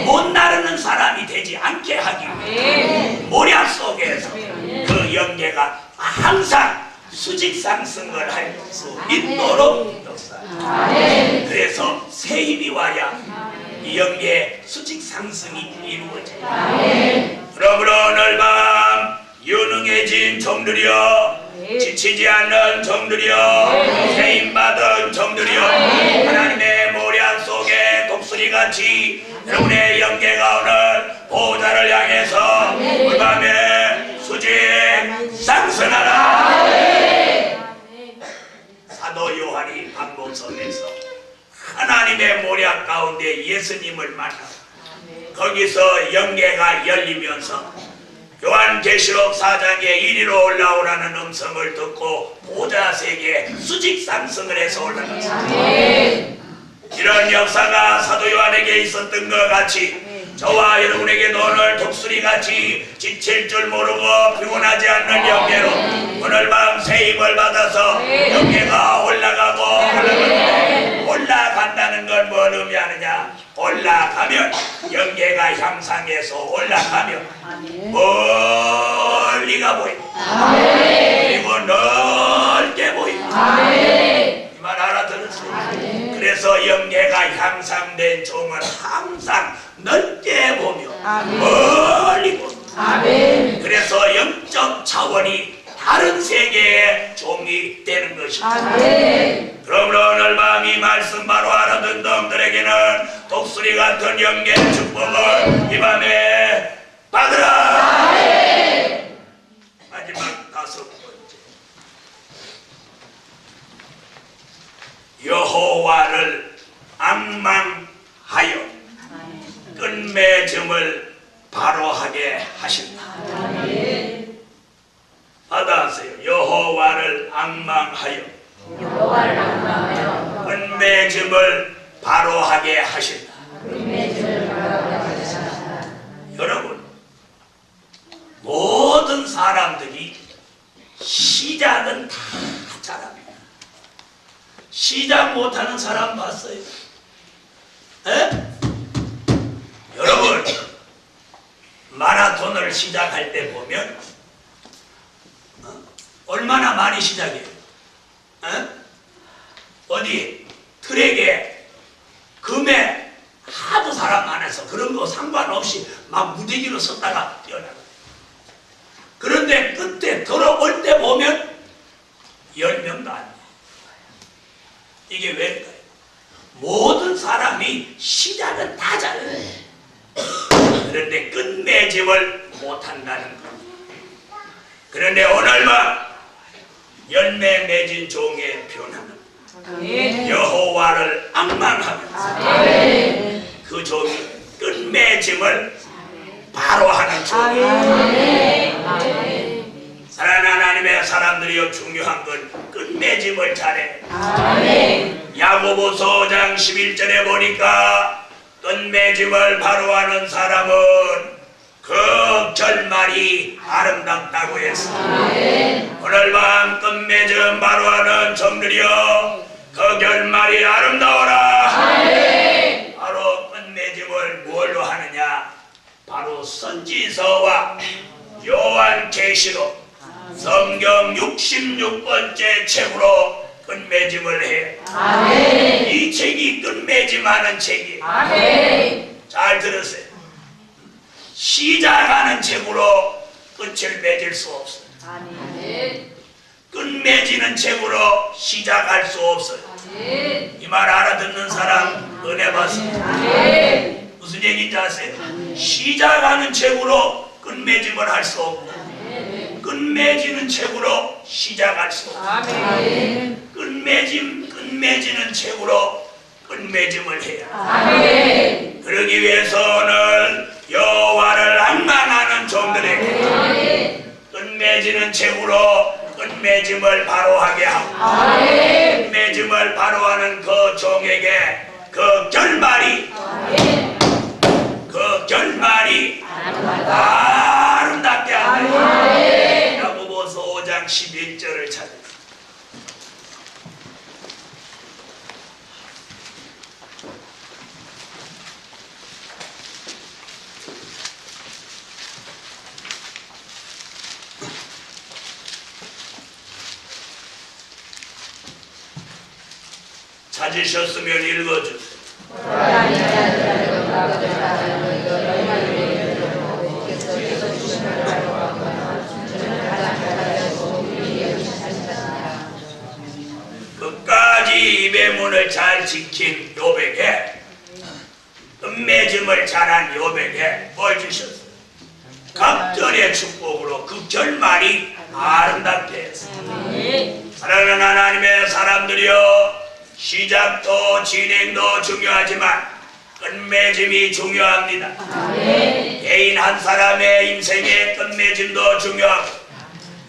못 나르는 사람이 되지 않게 하기 위해 모략 속에서 그 영계가 항상 수직 상승을 할 수 있도록 역사합니다. 그래서 새 힘이 와야 이 영계 수직 상승이 이루어져요. 그러므로 오늘 밤 유능해진 종들이여, 지치지 않는 종들이여, 새 힘 받은 종들이여, 하나님의 모략 속에 독수리같이 여러분의 영계가 오늘 보호자를 향해서 오늘 밤에 수직 상승하라. 사도 요한이 반복선에서 하나님의 모략 가운데 예수님을 만나 거기서 영계가 열리면서 요한계시록 4장에 이리로 올라오라는 음성을 듣고 보좌색에 수직 상승을 해서 올라갔습니다. 이런 역사가 사도 요한에게 있었던 것 같이 저와 여러분에게도 오늘 독수리같이 지칠 줄 모르고 피곤하지 않는 영계로 오늘 밤 새 힘을 받아서 영계가 올라가고 올라간다는 건 뭘 의미하느냐? 올라가면 영계가 향상해서 올라가면 멀리가 보인다. 그리고 넓게 보인다. 이 말 알아들었어요? 그래서 영계가 향상된 종은 항상 넓게 보며 멀리 본다. 그래서 영적 차원이 다른 세계의 종이 되는 것입니다. 그러므로 오늘 밤 이 말씀 바로 알아듣는 놈들에게는 독수리 같은 영계의 축복을 이 밤에 받으라. 마지막 5번째, 여호와를 앙망하여 끝맺음을 바로 하게 하신다. 받아하세요. 여호와를 앙망하여 끝맺음을 바로 하게 하신다. 여러분, 모든 사람들이 시작은 다 잘합니다. 시작 못하는 사람 봤어요? 에? 여러분, 마라톤을 시작할 때 보면 얼마나 많이 시작해요? 어디 트랙에 금에 하도 사람 많아서 그런 거 상관없이 막 무대기로 섰다가 뛰어나가. 그런데 끝에 들어올 때 보면 10명도 안 돼. 이게 왜일까요? 모든 사람이 시작은 다 잘해. 그런데 끝맺음을 못한다는 겁니다. 그런데 오늘 밤 열매 맺은 종의 변화는 여호와를 앙망하면서 그 종이 끝맺음을 바로 하는 종이에요. 사랑하는 하나님의 사람들이여, 중요한 건 끝맺음을 잘해. 야고보서 5장 11절에 보니까 끝맺음을 바로 하는 사람은 그 결말이 아름답다고 했어. 오늘 밤 끝맺음 바로 하는 종들이여, 그 결말이 아름다워라. 바로 끝맺음을 뭘로 하느냐? 바로 선지서와 요한계시록 성경 66번째 책으로 끝맺음을 해. 이 책이 끝맺음하는 책이에요. 잘 들으세요. 시작하는 책으로 끝을 맺을 수 없어요. 끝맺이는 책으로 시작할 수 없어요. 이 말 알아듣는 사람 은혜 받습니다. 무슨 얘기인지 아세요? 시작하는 책으로 끝맺음을 할 수 없고, 끝맺이는 책으로 시작할 수 없고, 끝맺이는 책으로 끝맺음을 해야. 그러기 위해서 오늘 여호와를 앙망하는 종들에게 끝맺이는 책으로 끝맺음을 바로 하게 하고, 끝맺음을 바로 하는 그 종에게 그 결말이 아름답게 하네. 야고보서 5장 11절을 찾으세요. 찾으셨으면 읽어주세요. 하나님 자녀들을 아버지 사랑하는 너희만 위해 주께서 주신 것을 알고 하거나 저는 가장 잘하고 우리에게 주셨습니다. 끝까지 입의 문을 잘 지킨 요백에 끝맺음을 잘한 요백에 뭘 주셨어요? 갑절의 축복으로 그 결말이 아름답게 했어요. 사랑하는 하나님의 사람들이여, 시작도 진행도 중요하지만 끝맺음이 중요합니다. 개인 한 사람의 인생의 끝맺음도 중요하고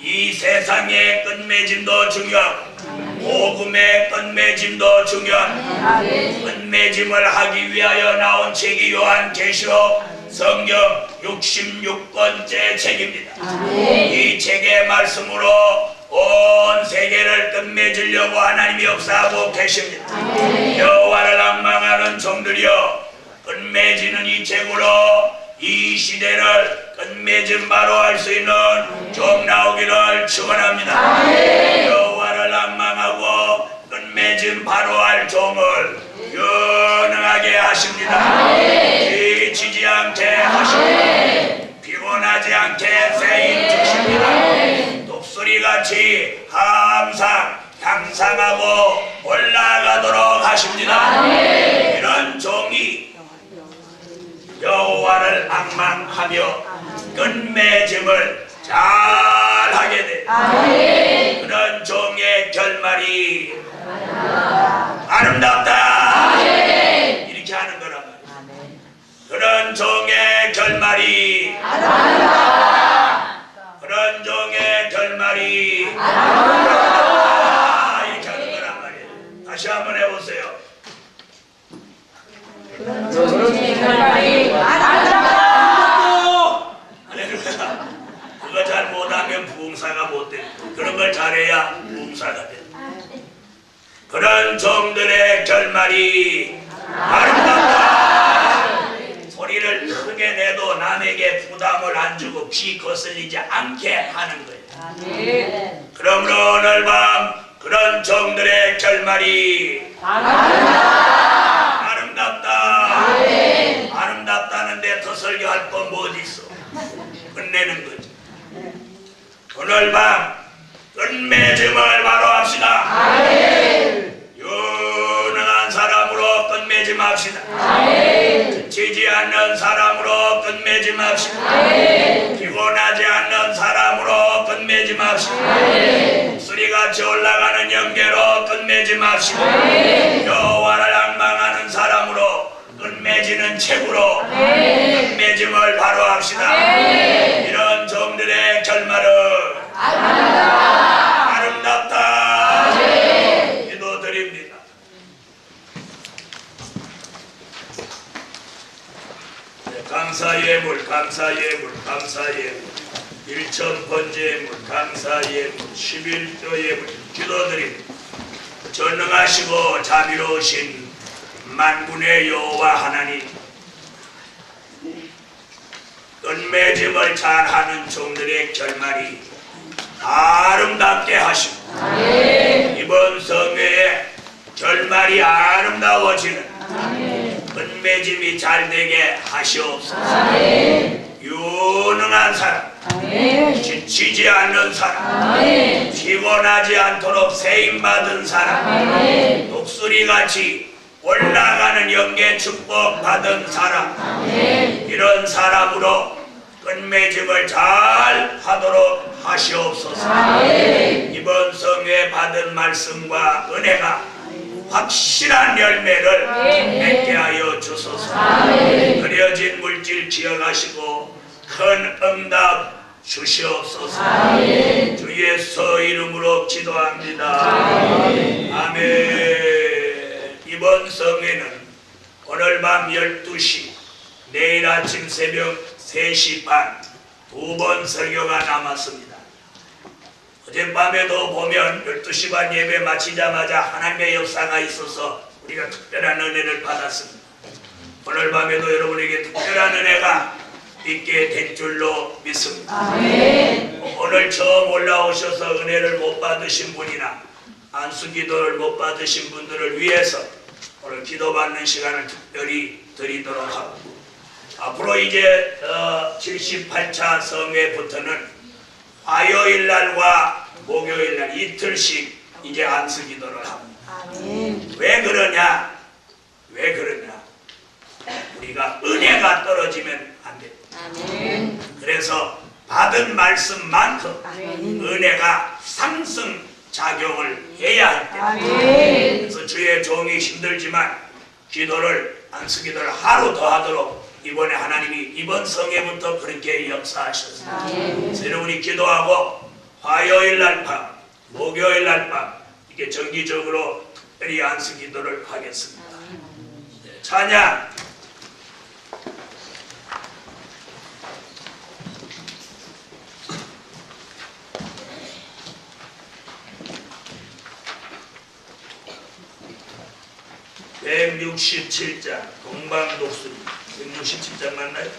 이 세상의 끝맺음도 중요하고 복음의 끝맺음도 중요합니다. 끝맺음을 하기 위하여 나온 책이 요한계시록 성경 66권째 책입니다. 이 책의 말씀으로 온 세계를 끝맺으려고 하나님이 역사하고 계십니다. 여호와를 앙망하는 종들이여, 끝맺이는 이 책으로 이 시대를 끝맺음 바로 할 수 있는 종 나오기를 축원합니다. 여호와를 앙망하고 끝맺음 바로 할 종을 유능하게 하십니다. 지치지 않게 하십니다. 피곤하지 않게 세임 주십니다. 독수리같이 항상 향상하고 올라가도록 하십니다. 이런 종이 여호와를 앙망하며 끝맺음을 잘하게 돼. 그런 종의 결말이 아름답다. 이렇게 하는 거란 말이야. 그런 종의 결말이 아름답다. 그런 종의 결말이 아름답다. 이렇게 하는 거란 말이에요. 다시 한번 해보세요. 그런 종의 결말이 아름답다. 할렐루야. 그거 잘 못하면 부흥사가 못 돼. 그런 걸 잘해야 부흥사가 돼. 그런 종들의 결말이 아름답다. 소리를 크게 내도 남에게 부담을 안 주고 귀 거슬리지 않게 하는 거예요. 그러므로 오늘 밤 그런 종들의 결말이 아름답다. 아름답다는데 더 설교할 건 뭐 어디 있어? 끝내는 거지. 오늘 밤 끝맺음을 바로 합시다. 유능한 사람으로 끝맺음 합시다. 지치지 않는 사람으로 끝맺음 합시다. 피곤하지 않는 사람으로 끝맺음 합시다. 목소리같이 올라가는 연계로 끝맺음 합시다. 여호와를 앙망하는 사람으로 끝맺이는 책으로 끝맺음을 바로 합시다. 이런 종들의 결말은 아름답다. 기도드립니다. 감사예물, 감사예물, 감사예물, 1천 번제예물, 감사예물, 11조예물 기도드립니다. 전능하시고 자비로우신 만군의 여호와 하나님, 끝맺음을 잘하는 종들의 결말이 아름답게 하시고 이번 성회에 결말이 아름다워지는 끝맺음이 잘되게 하시옵소서. 유능한 사람, 지치지 않는 사람, 피곤하지 않도록 세임받은 사람, 독수리같이 올라가는 영계 축복 받은 사람, 이런 사람으로 끝맺음을 잘 하도록 하시옵소서. 이번 성회 받은 말씀과 은혜가 확실한 열매를 맺게 하여 주소서. 그려진 물질 기억하시고 큰 응답 주시옵소서. 주 예수 이름으로 기도합니다. 아멘. 이번 성회는 오늘 밤 12시, 내일 아침 새벽 3시 반 2번 설교가 남았습니다. 어젯밤에도 보면 12시 반 예배 마치자마자 하나님의 역사가 있어서 우리가 특별한 은혜를 받았습니다. 오늘 밤에도 여러분에게 특별한 은혜가 있게 될 줄로 믿습니다. 오늘 처음 올라오셔서 은혜를 못 받으신 분이나 안수기도를 못 받으신 분들을 위해서 오늘 기도받는 시간을 특별히 드리도록 하고, 앞으로 이제 78차 성회부터는 화요일날과 목요일날 이틀씩 이제 안수기도를 합니다. 왜 그러냐? 우리가 은혜가 떨어지면 안 돼. 그래서 받은 말씀만큼 은혜가 상승작용을 해야 할 때, 그래서 주의 종이 힘들지만 기도를 안수기도를 하루 더 하도록 이번에 하나님이 이번 성회부터 그렇게 역사하셨습니다. 그래서 여러분이 기도하고 화요일날 밤, 목요일날 밤 이렇게 정기적으로 특별히 안수기도를 하겠습니다. 찬양. (167장) 동방독수리 167장 맞나요?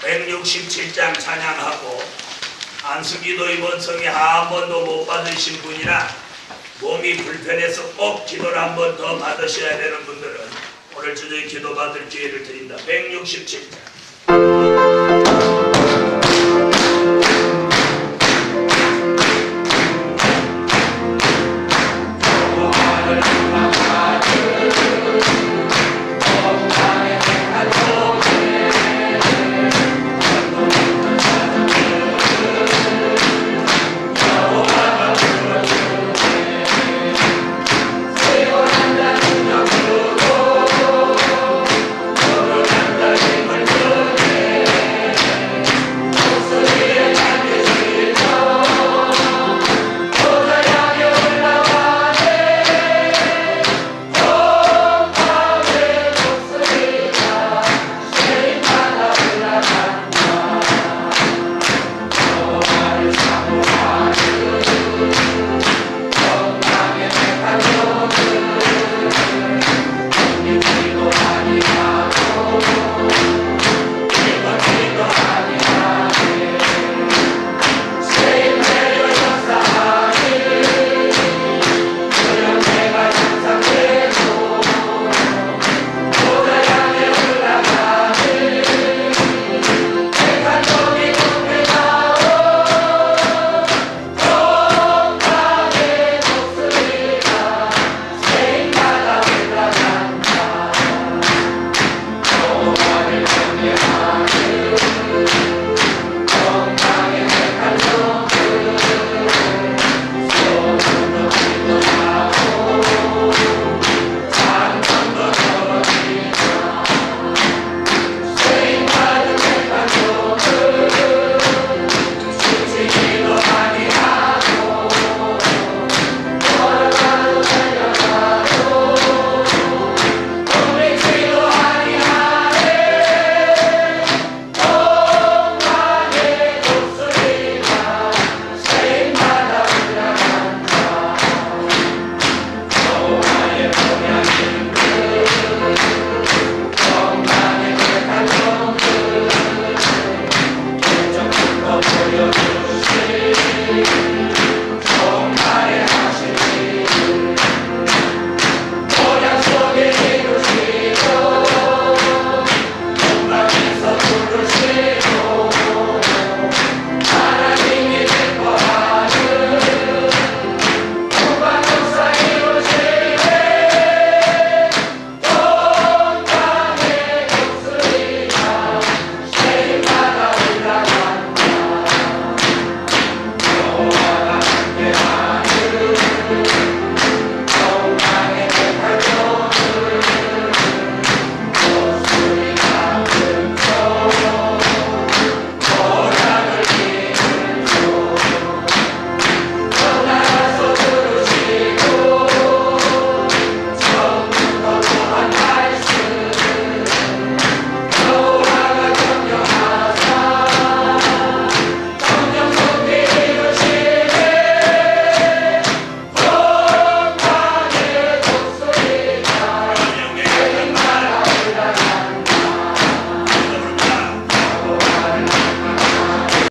167장 찬양하고, 안수기도 이번 성에 한 번도 못 받으신 분이나 몸이 불편해서 꼭 기도를 한 번 더 받으셔야 되는 분들은 오늘 저녁에 기도 받을 기회를 드린다. 167장